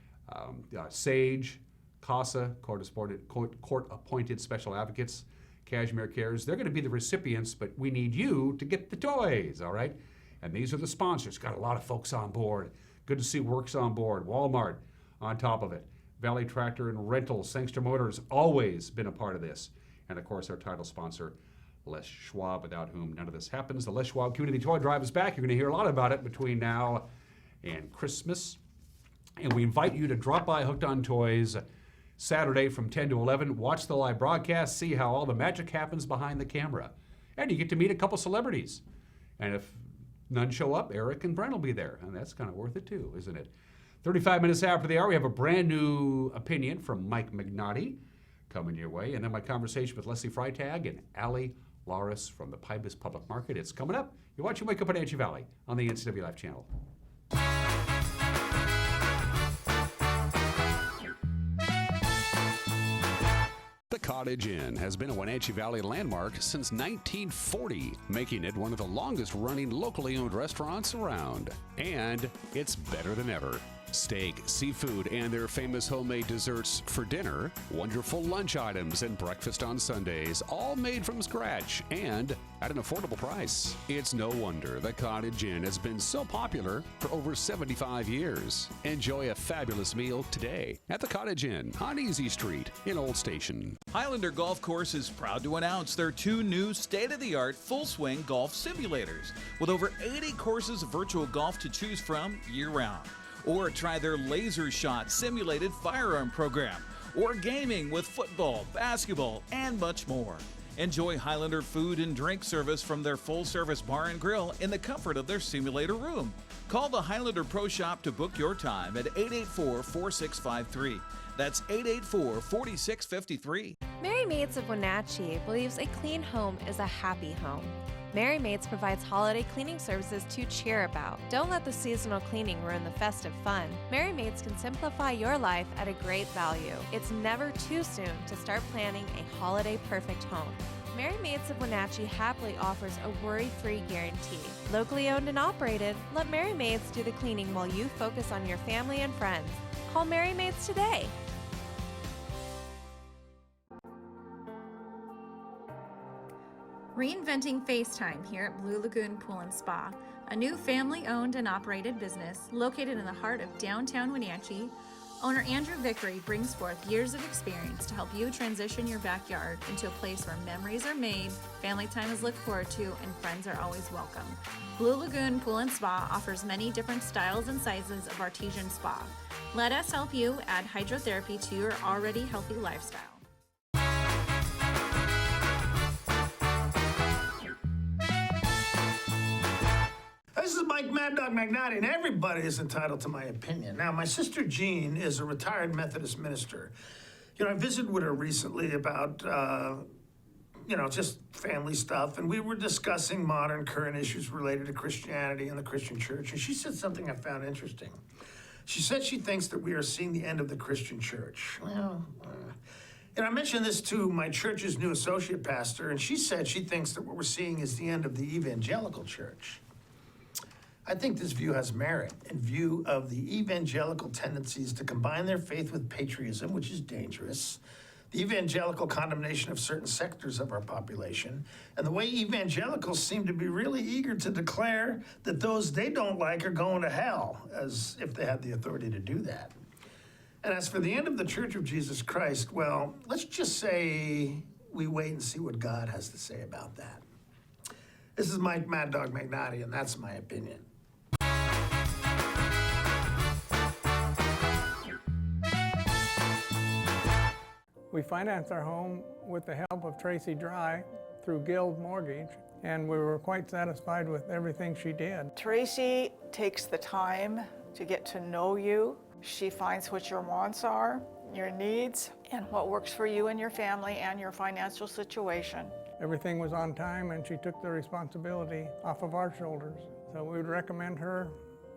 SAGE, CASA, court-appointed special advocates, Cashmere Cares. They're going to be the recipients, but we need you to get the toys, all right? And these are the sponsors. Got a lot of folks on board. Good to see Works on board. Walmart on top of it. Valley Tractor and Rentals. Sangster Motors, always been a part of this. And, of course, our title sponsor, Les Schwab, without whom none of this happens. The Les Schwab Community Toy Drive is back. You're going to hear a lot about it between now and Christmas. And we invite you to drop by Hooked on Toys Saturday from 10 to 11. Watch the live broadcast. See how all the magic happens behind the camera. And you get to meet a couple celebrities. And if none show up, Eric and Brent will be there. And that's kind of worth it too, isn't it? 35 minutes after the hour, we have a brand new opinion from Mike Magnotti coming your way. And then my conversation with Leslie Freytag and Allie Laris from the Pybus Public Market. It's coming up. You're watching Wake Up Wenatchee Valley on the NCW Life channel. The Cottage Inn has been a Wenatchee Valley landmark since 1940, making it one of the longest-running locally owned restaurants around. And it's better than ever. Steak, seafood, and their famous homemade desserts for dinner, wonderful lunch items, and breakfast on Sundays, all made from scratch and at an affordable price. It's no wonder the Cottage Inn has been so popular for over 75 years. Enjoy a fabulous meal today at the Cottage Inn on Easy Street in Old Station. Highlander Golf Course is proud to announce their 2 new state-of-the-art full-swing golf simulators with over 80 courses of virtual golf to choose from year-round. Or try their Laser Shot simulated firearm program, or gaming with football, basketball, and much more. Enjoy Highlander food and drink service from their full-service bar and grill in the comfort of their simulator room. Call the Highlander Pro Shop to book your time at 884-4653. That's 884-4653. Mary Maids of Wenatchee believes a clean home is a happy home. Mary Maids provides holiday cleaning services to cheer about. Don't let the seasonal cleaning ruin the festive fun. Mary Maids can simplify your life at a great value. It's never too soon to start planning a holiday-perfect home. Mary Maids of Wenatchee happily offers a worry-free guarantee. Locally owned and operated, let Mary Maids do the cleaning while you focus on your family and friends. Call Mary Maids today. Reinventing FaceTime here at Blue Lagoon Pool and Spa, a new family-owned and operated business located in the heart of downtown Wenatchee. Owner Andrew Vickery brings forth years of experience to help you transition your backyard into a place where memories are made, family time is looked forward to, and friends are always welcome. Blue Lagoon Pool and Spa offers many different styles and sizes of artesian spa. Let us help you add hydrotherapy to your already healthy lifestyle. This is Mike Mad Dog Magnotti, and everybody is entitled to my opinion. Now, my sister Jean is a retired Methodist minister. I visited with her recently about, just family stuff, and we were discussing modern current issues related to Christianity and the Christian church, and she said something I found interesting. She said she thinks that we are seeing the end of the Christian church. Well, I mentioned this to my church's new associate pastor, and she said she thinks that what we're seeing is the end of the evangelical church. I think this view has merit in view of the evangelical tendencies to combine their faith with patriotism, which is dangerous, the evangelical condemnation of certain sectors of our population, and the way evangelicals seem to be really eager to declare that those they don't like are going to hell, as if they had the authority to do that. And as for the end of the Church of Jesus Christ, well, let's just say we wait and see what God has to say about that. This is Mike Mad Dog Magnotti, and that's my opinion. We financed our home with the help of Tracy Dry through Guild Mortgage, and we were quite satisfied with everything she did. Tracy takes the time to get to know you. She finds what your wants are, your needs, and what works for you and your family and your financial situation. Everything was on time, and she took the responsibility off of our shoulders. So we would recommend her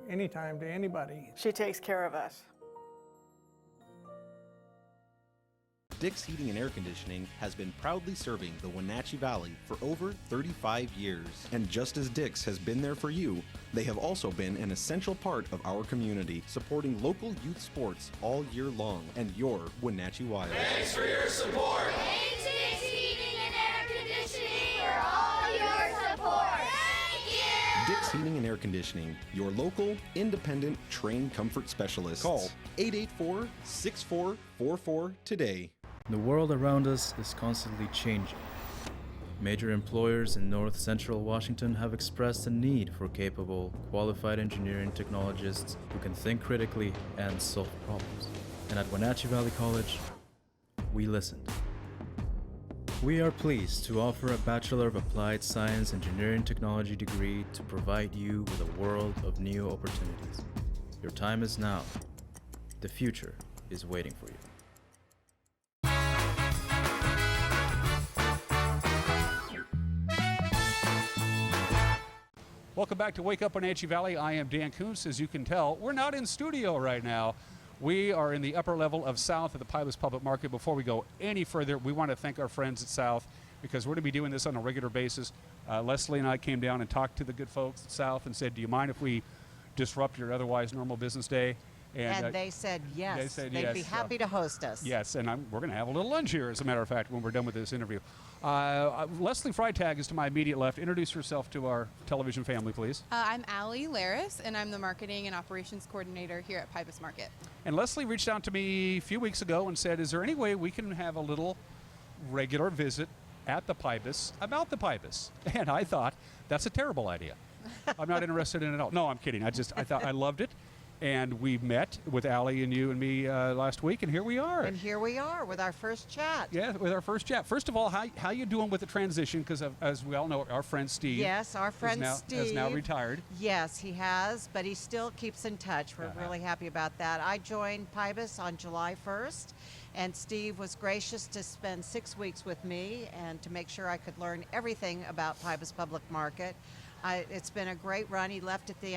anytime to anybody. She takes care of us. Dick's Heating and Air Conditioning has been proudly serving the Wenatchee Valley for over 35 years. And just as Dick's has been there for you, they have also been an essential part of our community, supporting local youth sports all year long and your Wenatchee Wild. Thanks for your support. Thanks, Dick's Heating and Air Conditioning, for all your support. Thank you. Dick's Heating and Air Conditioning, your local, independent, trained comfort specialist. Call 884-6444 today. The world around us is constantly changing. Major employers in north central Washington have expressed a need for capable, qualified engineering technologists who can think critically and solve problems. And at Wenatchee Valley College, we listened. We are pleased to offer a Bachelor of Applied Science Engineering Technology degree to provide you with a world of new opportunities. Your time is now. The future is waiting for you. Welcome back to Wake Up Wenatchee Valley. I am Dan Kuntz. As you can tell, we're not in studio right now. We are in the upper level of South at the Pybus Public Market. Before we go any further, we want to thank our friends at South because we're going to be doing this on a regular basis. Leslie and I came down and talked to the good folks at South and said, do you mind if we disrupt your otherwise normal business day? And they said yes. They'd be happy to host us. Yes, and we're going to have a little lunch here, as a matter of fact, when we're done with this interview. Leslie Freytag is to my immediate left. Introduce yourself to our television family, please. I'm Laris, and I'm the Marketing and Operations Coordinator here at Pybus Market. And Leslie reached out to me a few weeks ago and said, is there any way we can have a little regular visit at the Pybus about the Pybus? And I thought, that's a terrible idea. I'm not interested in it at all. No, I'm kidding. I thought I loved it. And we met with Allie and you and me last week, and here we are. And here we are with our first chat. Yeah, with our first chat. First of all, how you doing with the transition? Because as we all know, our friend Steve. Yes, our friend Steve has now retired. Yes, he has, but he still keeps in touch. We're really happy about that. I joined Pybus on July 1st, and Steve was gracious to spend 6 weeks with me and to make sure I could learn everything about Pybus Public Market. It's been a great run. He left at the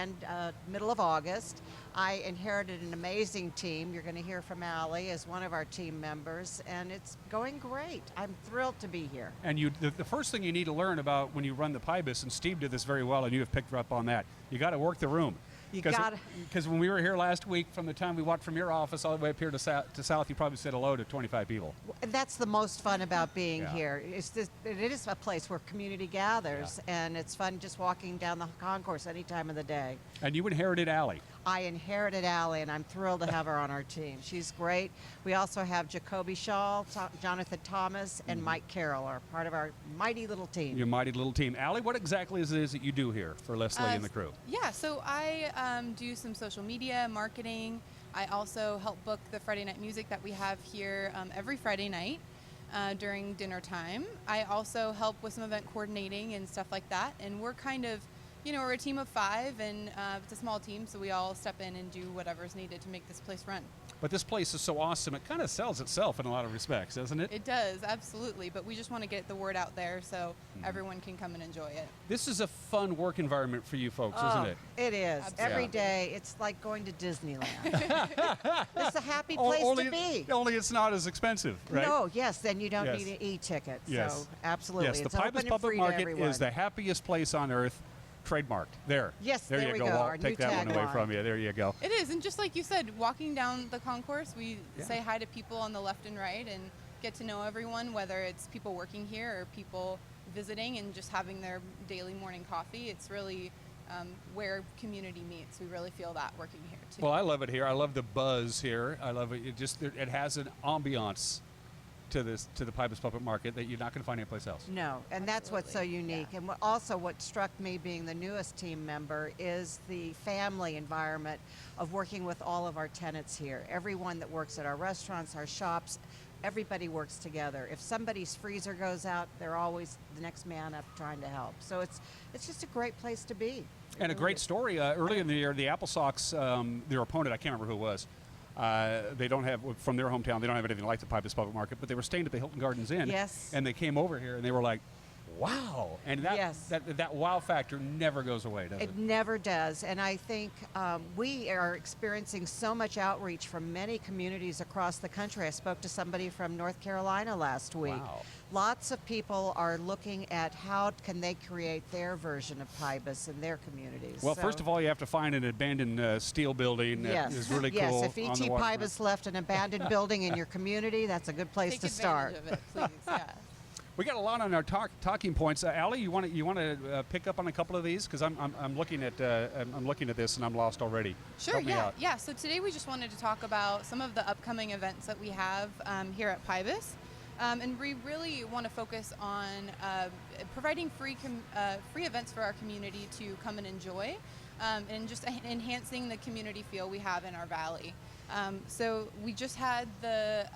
middle of August. I inherited an amazing team. You're going to hear from Allie as one of our team members, and it's going great. I'm thrilled to be here. And the first thing you need to learn about when you run the Pybus, and Steve did this very well, and you have picked up on that, you got to work the room. Because when we were here last week, from the time we walked from your office all the way up here to South, you probably said hello to 25 people. That's the most fun about being here. It is a place where community gathers, and it's fun just walking down the concourse any time of the day. And you inherited Allie. I inherited Allie, and I'm thrilled to have her on our team. She's great. We also have Jacoby Shaw, Jonathan Thomas, and Mike Carroll are part of our mighty little team. Your mighty little team. Allie, what exactly is it that you do here for Leslie and the crew? Yeah, so I do some social media marketing. I also help book the Friday night music that we have here every Friday night during dinner time. I also help with some event coordinating and stuff like that, and we're kind of, we're a team of 5, and it's a small team, so we all step in and do whatever's needed to make this place run. But this place is so awesome, it kind of sells itself in a lot of respects, doesn't it? It does, absolutely, but we just want to get the word out there so everyone can come and enjoy it. This is a fun work environment for you folks, isn't it? It is. Absolutely. Every day, it's like going to Disneyland. It's a happy place to be. Only it's not as expensive, right? No, yes, then you don't need an e-ticket, so absolutely. Yes, the it's Pybus Public Market is the happiest place on earth. Trademarked. There. Yes, there we you go. go. Walt, take that one away from you. There you go. It is, and just like you said, walking down the concourse, we say hi to people on the left and right and get to know everyone, whether it's people working here or people visiting and just having their daily morning coffee. It's really where community meets. We really feel that working here too. Well, I love it here. I love the buzz here. I love it. It has an ambiance to the Pybus Public Market that you're not going to find anyplace else. No, and that's what's so unique. And also what struck me being the newest team member is the family environment of working with all of our tenants here. Everyone that works at our restaurants, our shops, everybody works together. If somebody's freezer goes out, they're always the next man up trying to help. So it's just a great place to be. And a great story. Early in the year, the Apple Sox, their opponent, I can't remember who it was, they don't have, from their hometown, they don't have anything like the Pybus Public Market, but they were staying at the Hilton Gardens Inn. Yes. And they came over here and they were like, wow. And that wow factor never goes away, does it? It never does. And I think we are experiencing so much outreach from many communities across the country. I spoke to somebody from North Carolina last week. Wow. Lots of people are looking at how can they create their version of Pybus in their communities. Well, first of all, you have to find an abandoned steel building that is really cool. Yes, if E.T. Pybus left an abandoned building in your community, that's a good place to start. Take advantage of it, please, We got a lot on our talking points. Allie, you want to pick up on a couple of these because I'm looking at this and I'm lost already. Sure. Help me out. Yeah. So today we just wanted to talk about some of the upcoming events that we have here at Pybus, and we really want to focus on providing free events for our community to come and enjoy, and just enhancing the community feel we have in our valley. So we just had the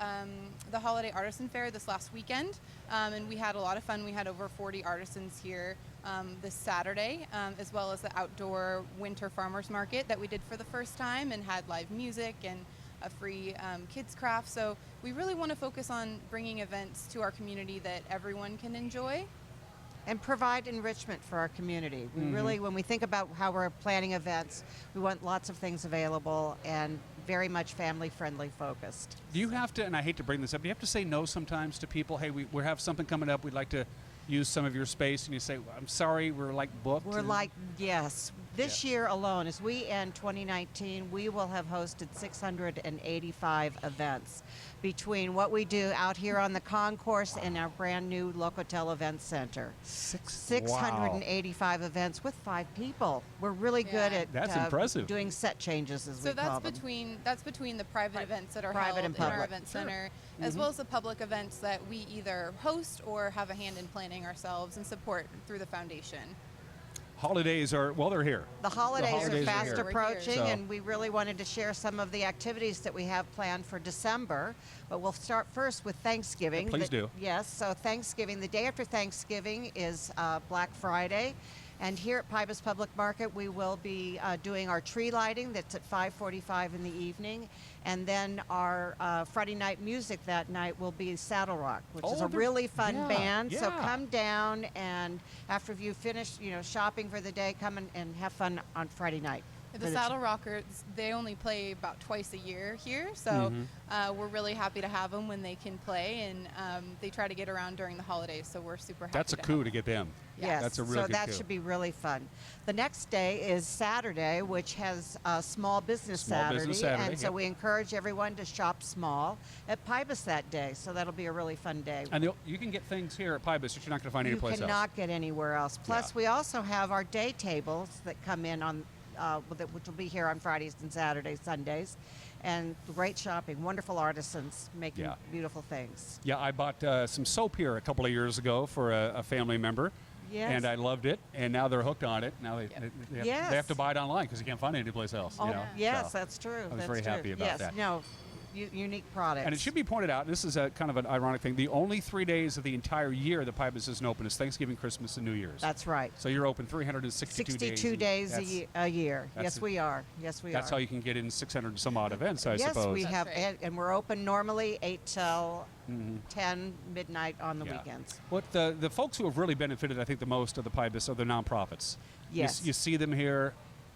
Holiday Artisan Fair this last weekend, and we had a lot of fun. We had over 40 artisans here this Saturday, as well as the outdoor winter farmers market that we did for the first time and had live music and a free kids craft. So we really want to focus on bringing events to our community that everyone can enjoy. And provide enrichment for our community. We really, when we think about how we're planning events, we want lots of things available and very much family-friendly focused. Do you have to, and I hate to bring this up, do you have to say no sometimes to people? Hey, we have something coming up. We'd like to use some of your space. And you say, I'm sorry, we're like booked. We're like, yes. This year alone, as we end 2019, we will have hosted 685 events between what we do out here on the concourse and our brand new Locotel Event Center. 685 events with 5 people. We're really good at That's impressive. Doing set changes, as So we call them. that's between the private events that are Private held and in our public. event center, as well as the public events that we either host or have a hand in planning ourselves and support through the foundation. Holidays are, well, they're here. The holidays are holidays are fast here. approaching, So- and we really wanted to share some of the activities that we have planned for December. But we'll start first with Thanksgiving. Yeah, please do. Yes, so Thanksgiving, the day after Thanksgiving is Black Friday. And here at Pybus Public Market, we will be doing our tree lighting. That's at 5:45 in the evening. And then our Friday night music that night will be Saddle Rock, which is a really fun band. So come down, and after you finish, shopping for the day, come and have fun on Friday night. The Saddle Rockers, they only play about twice a year here, so we're really happy to have them when they can play, and they try to get around during the holidays, so we're super happy. That's a coup to get them. Yes, That's a real so good that coup. should be really fun. The next day is Saturday, which has Small Business Saturday, and so we encourage everyone to shop small at Pybus that day. So that'll be a really fun day. And you can get things here at Pybus that you're not going to find anyplace else. You cannot get anywhere else. Plus, we also have our day tables that come in on, which will be here on Fridays and Saturdays, Sundays, and great shopping. Wonderful artisans making beautiful things. Yeah, I bought some soap here a couple of years ago for a family member. Yes. And I loved it, and now they're hooked on it. Now they have to buy it online because you can't find it anyplace else. Oh, yes, that's true. I was very happy about that. No, unique products. And it should be pointed out, this is a kind of an ironic thing, the only 3 days of the entire year that Pybus isn't open is Thanksgiving, Christmas, and New Year's. That's right. So you're open 362 days. 62 days a year. Yes, we are. That's how you can get in 600 and some odd events, I suppose. Yes, we have, and we're open normally 8 till 10 midnight on the weekends. What the folks who have really benefited, I think, the most of the Pybus are the nonprofits. Yes. You see them here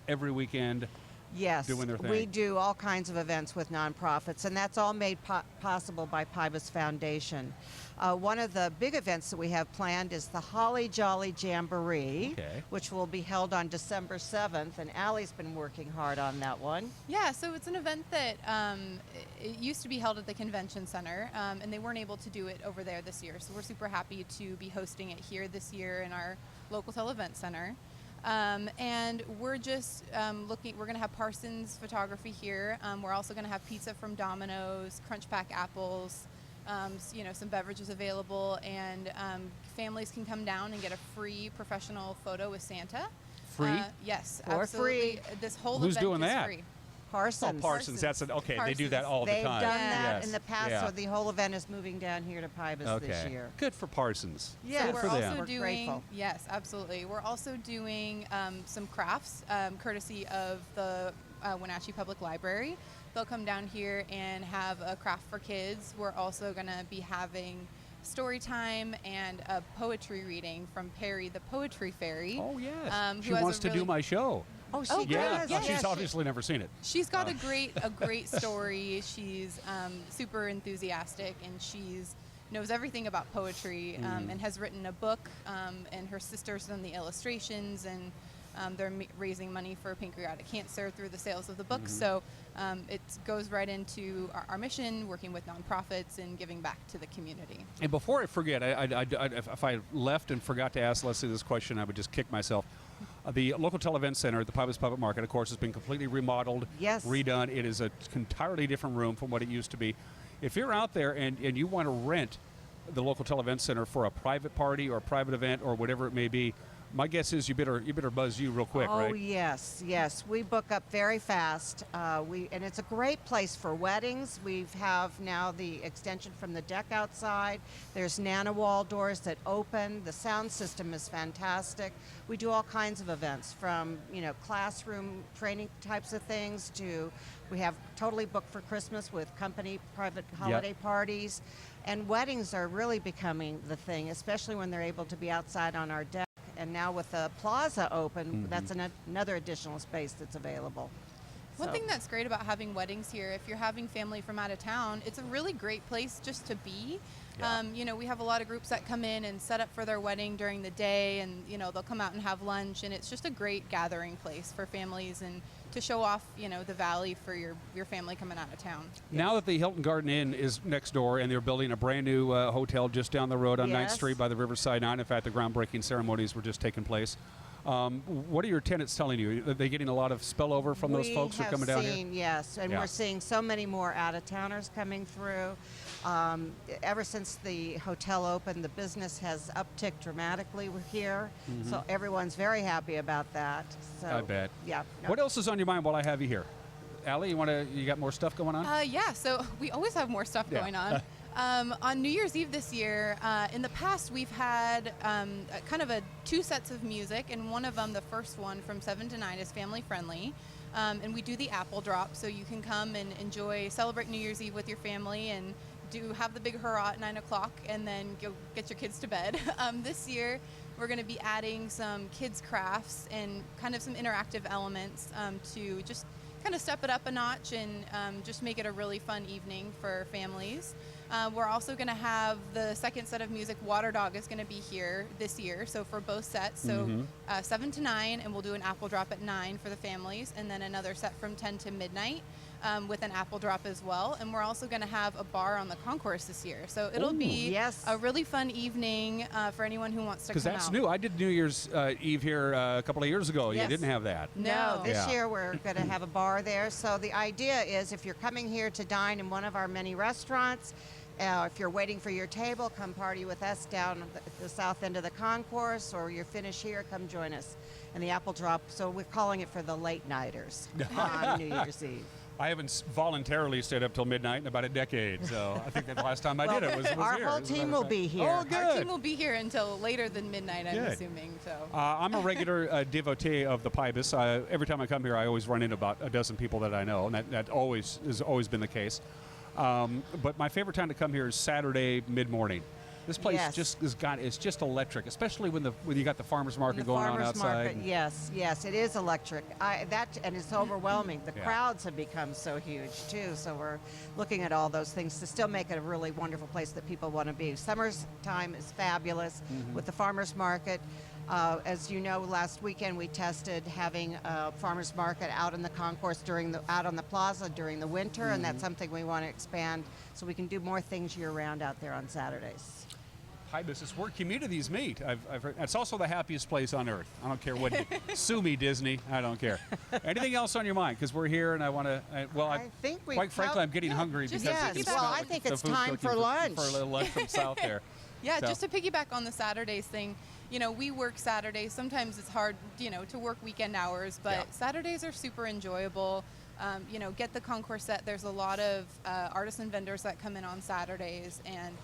every weekend. Yes, doing their thing. We do all kinds of events with nonprofits, and that's all made possible by Pybus Foundation. One of the big events that we have planned is the Holly Jolly Jamboree, which will be held on December 7th, and Allie's been working hard on that one. Yeah, so it's an event that it used to be held at the convention center, and they weren't able to do it over there this year. So we're super happy to be hosting it here this year in our local event center. And we're just we're going to have Parsons Photography here. We're also going to have pizza from Domino's, Crunch Pack apples, some beverages available, and families can come down and get a free professional photo with Santa. Free? Yes, For absolutely. free. This whole Who's event doing is that? free. Parsons. Oh, Parsons. That's okay. They do that all the They've time. done that Yes. in the past, so the whole event is moving down here to Pybus this year. Good for Parsons. Yeah, Good we're for also them. doing grateful. Yes, absolutely. We're also doing some crafts, courtesy of the Wenatchee Public Library. They'll come down here and have a craft for kids. We're also going to be having story time and a poetry reading from Perry the Poetry Fairy. Oh yes, who she has wants a to do really- my show. Oh, she yeah. does. She's obviously never seen it. She's got a great story. She's super enthusiastic, and she's knows everything about poetry, and has written a book. And her sister's done the illustrations, and they're raising money for pancreatic cancer through the sales of the book. So it goes right into our mission, working with nonprofits and giving back to the community. And before I forget, if I left and forgot to ask Leslie this question, I would just kick myself. The local event center at the Pybus Public Market, of course, has been completely remodeled, redone. It is an entirely different room from what it used to be. If you're out there and you want to rent the local event center for a private party or a private event or whatever it may be, My guess is you better buzz you real quick, right? Oh, yes. We book up very fast. And it's a great place for weddings. We have now the extension from the deck outside. There's nano wall doors that open. The sound system is fantastic. We do all kinds of events from, classroom training types of things to we have totally booked for Christmas with company private holiday parties. And weddings are really becoming the thing, especially when they're able to be outside on our deck. And now with the plaza open, that's another additional space that's available. One thing that's great about having weddings here, if you're having family from out of town, it's a really great place just to be. Yeah. We have a lot of groups that come in and set up for their wedding during the day, and they'll come out and have lunch, and it's just a great gathering place for families and to show off, the valley for your family coming out of town. Now that the Hilton Garden Inn is next door and they're building a brand new hotel just down the road on 9th Street by the Riverside 9. In fact, the groundbreaking ceremonies were just taking place. What are your tenants telling you? Are they getting a lot of spillover from those folks who are coming down here? Yes, and we're seeing so many more out-of-towners coming through. Ever since the hotel opened, the business has upticked dramatically here, so everyone's very happy about that. So, I bet. Yeah. What else is on your mind while I have you here? Allie, you got more stuff going on? Yeah, so we always have more stuff going on. On New Year's Eve this year, in the past we've had kind of two sets of music, and one of them, the first one from 7 to 9, is family friendly. And we do the apple drop, so you can come and celebrate New Year's Eve with your family and have the big hurrah at 9 o'clock and then go get your kids to bed. This year we're going to be adding some kids crafts and kind of some interactive elements to just kind of step it up a notch and just make it a really fun evening for families. We're also going to have the second set of music. Water Dog is going to be here this year, so for both sets. So 7 to 9, and we'll do an apple drop at 9 for the families, and then another set from 10 to midnight with an apple drop as well. And we're also going to have a bar on the concourse this year. So it'll be a really fun evening for anyone who wants to come out. Because that's new. I did New Year's Eve here a couple of years ago. Yes. You didn't have that. No, this year we're going to have a bar there. So the idea is if you're coming here to dine in one of our many restaurants, if you're waiting for your table, come party with us down the south end of the concourse, or you're finished here, come join us in the apple drop. So we're calling it for the late nighters on New Year's Eve. I haven't voluntarily stayed up till midnight in about a decade, so I think that the last time I did it was our here. whole team will be here. Oh, good. Our team will be here until later than midnight, I'm assuming. So I'm a regular devotee of the Pybus. Every time I come here, I always run into about a dozen people that I know, and that always has always been the case. But my favorite time to come here is Saturday mid-morning. This place it's just electric, especially when you got the farmers market going on outside. Yes, it is electric. And it's overwhelming. The crowds have become so huge too. So we're looking at all those things to still make it a really wonderful place that people want to be. Summer's time is fabulous with the farmers market. As you know, last weekend we tested having a farmers market out in the concourse out on the plaza during the winter, and that's something we want to expand so we can do more things year-round out there on Saturdays. Pybus, it's where communities meet. I've heard. It's also the happiest place on earth. I don't care what. Sue me, Disney. I don't care. Anything else on your mind? Because we're here, and I want to. Quite frankly, I'm getting hungry because I think it's time for lunch. For a little lunch from South there. Yeah, just to piggyback on the Saturdays thing. We work Saturdays. Sometimes it's hard, to work weekend hours, but Saturdays are super enjoyable. Get the concourse set. There's a lot of artisan vendors that come in on Saturdays, and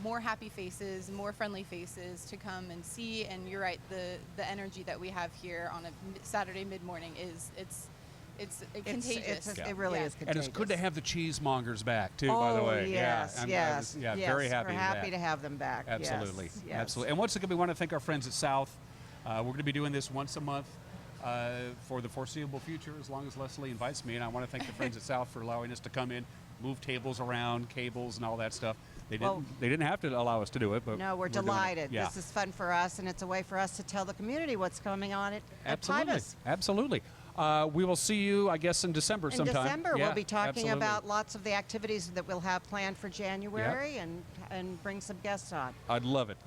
more happy faces, more friendly faces to come and see. And you're right, the energy that we have here on a Saturday mid-morning is contagious. It really is contagious. And it's good to have the cheesemongers back too. By the way, yes. Very happy. We're happy to have them back. Absolutely, yes. absolutely. And once again, we want to thank our friends at South. We're going to be doing this once a month for the foreseeable future, as long as Leslie invites me. And I want to thank the friends at South for allowing us to come in, move tables around, cables, and all that stuff. They didn't have to allow us to do it, but no, we're delighted. This is fun for us, and it's a way for us to tell the community what's coming on at Pybus. Absolutely. We will see you, I guess, in December sometime. In December, we'll be talking about lots of the activities that we'll have planned for January and bring some guests on. I'd love it.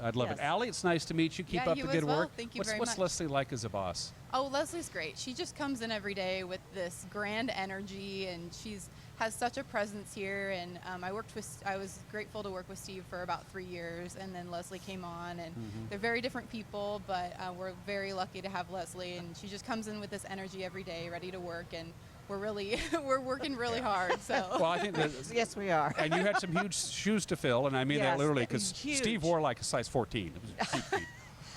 Allie, it's nice to meet you. Keep up the good work. Thank you very much. What's Leslie like as a boss? Oh, Leslie's great. She just comes in every day with this grand energy, and she's has such a presence here, and I was grateful to work with Steve for about 3 years, and then Leslie came on, and they're very different people, but we're very lucky to have Leslie, and she just comes in with this energy every day, ready to work, and we're working really hard. So Well, I think that, Yes, we are. and you had some huge shoes to fill, and I mean that Yes, literally, because huge. Steve wore like a size 14. It was cheap feet.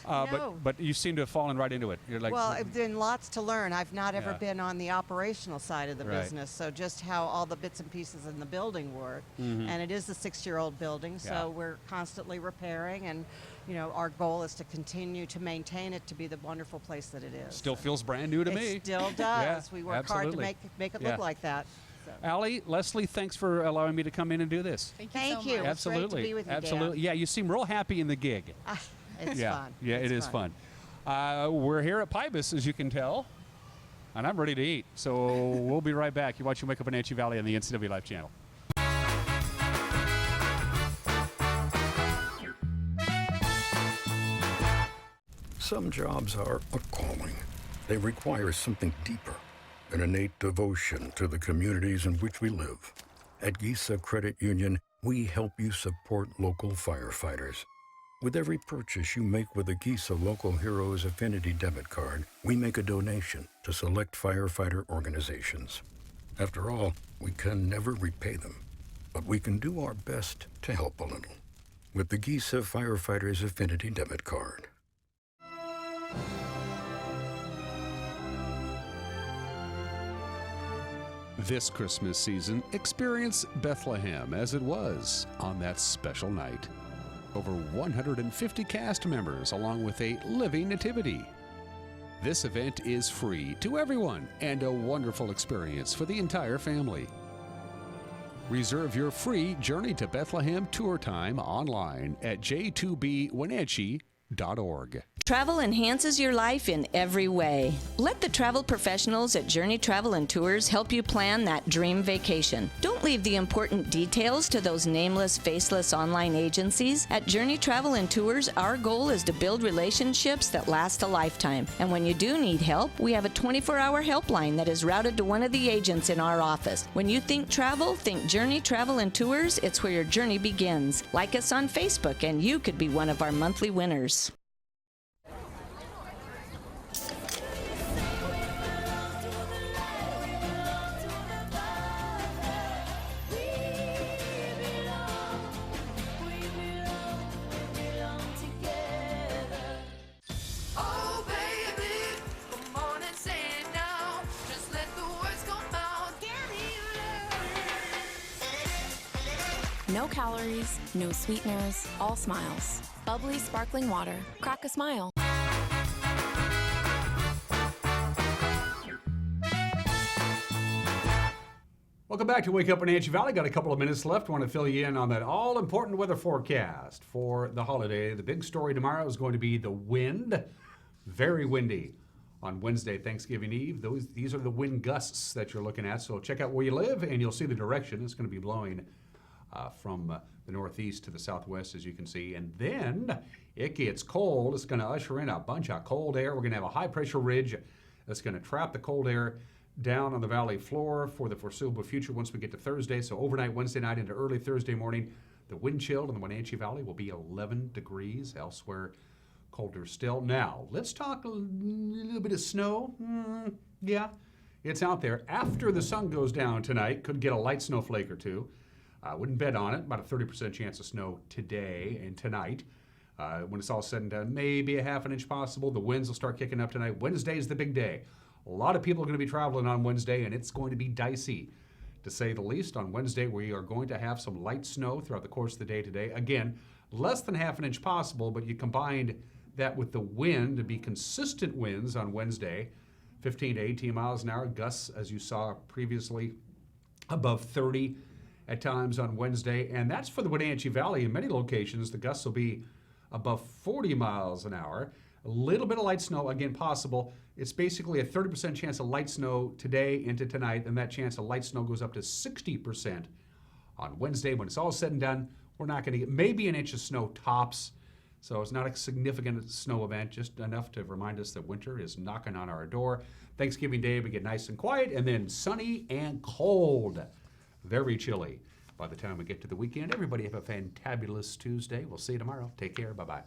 No. But you seem to have fallen right into it. You're like, Well, there's been lots to learn. I've not ever Yeah. been on the operational side of the Right. business, so just how all the bits and pieces in the building work. Mhm. And it is a 6-year-old building, so Yeah. we're constantly repairing, and our goal is to continue to maintain it to be the wonderful place that it is. still feels brand new to me. It still does. Yeah, We work hard to absolutely. make it Yeah. look like that. So. Allie, Leslie, thanks for allowing me to come in and do this. Thank Thank so you. much. It's great to Absolutely. be with you, Dan. Absolutely. Yeah, you seem real happy in the gig. It's yeah. fun. Yeah, It's it is fun. We're here at Pybus, as you can tell, and I'm ready to eat. So we'll be right back. You're watching Wake Up Wenatchee Valley on the NCW Life channel. Some jobs are a calling. They require something deeper, an innate devotion to the communities in which we live. At Gisa Credit Union, we help you support local firefighters. With every purchase you make with a Gisa Local Heroes Affinity debit card, we make a donation to select firefighter organizations. After all, we can never repay them, but we can do our best to help a little with the Gisa Firefighters Affinity debit card. This Christmas season, experience Bethlehem as it was on that special night. Over 150 cast members along with a living nativity. This event is free to everyone and a wonderful experience for the entire family. Reserve your free Journey to Bethlehem tour time online at j2bwenatchee.org. Travel enhances your life in every way. Let the travel professionals at Journey Travel and Tours help you plan that dream vacation. Don't leave the important details to those nameless, faceless online agencies. At Journey Travel and Tours, our goal is to build relationships that last a lifetime. And when you do need help, we have a 24-hour helpline that is routed to one of the agents in our office. When you think travel, think Journey Travel and Tours. It's where your journey begins. Like us on Facebook, and you could be one of our monthly winners. No calories, no sweeteners, all smiles. Bubbly sparkling water. Crack a smile. Welcome back to Wake Up Wenatchee Valley. Got a couple of minutes left. Want to fill you in on that all-important weather forecast for the holiday. The big story tomorrow is going to be the wind. Very windy on Wednesday, Thanksgiving Eve. These are the wind gusts that you're looking at. So check out where you live, and you'll see the direction. It's going to be blowing from the northeast to the southwest, as you can see. And then it gets cold. It's going to usher in a bunch of cold air. We're going to have a high-pressure ridge that's going to trap the cold air down on the valley floor for the foreseeable future once we get to Thursday. So overnight Wednesday night into early Thursday morning, the wind chill in the Wenatchee Valley will be 11 degrees. Elsewhere, colder still. Now, let's talk a little bit of snow. Yeah, it's out there. After the sun goes down tonight, could get a light snowflake or two. Wouldn't bet on it. About a 30% chance of snow today and tonight. When it's all said and done, maybe a half an inch possible. The winds will start kicking up tonight. Wednesday is the big day. A lot of people are going to be traveling on Wednesday, and it's going to be dicey, to say the least. On Wednesday, we are going to have some light snow throughout the course of the day today. Again, less than half an inch possible, but you combined that with the wind to be consistent winds on Wednesday, 15 to 18 miles an hour. Gusts, as you saw previously, above 30 at times on Wednesday. And that's for the Wenatchee Valley. In many locations, the gusts will be above 40 miles an hour. A little bit of light snow, again, possible. It's basically a 30% chance of light snow today into tonight, and that chance of light snow goes up to 60% on Wednesday. When it's all said and done, we're not going to get maybe an inch of snow tops. So it's not a significant snow event, just enough to remind us that winter is knocking on our door. Thanksgiving Day, we get nice and quiet, and then sunny and cold very chilly by the time we get to the weekend. Everybody have a fantabulous Tuesday. We'll see you tomorrow. Take care. Bye-bye.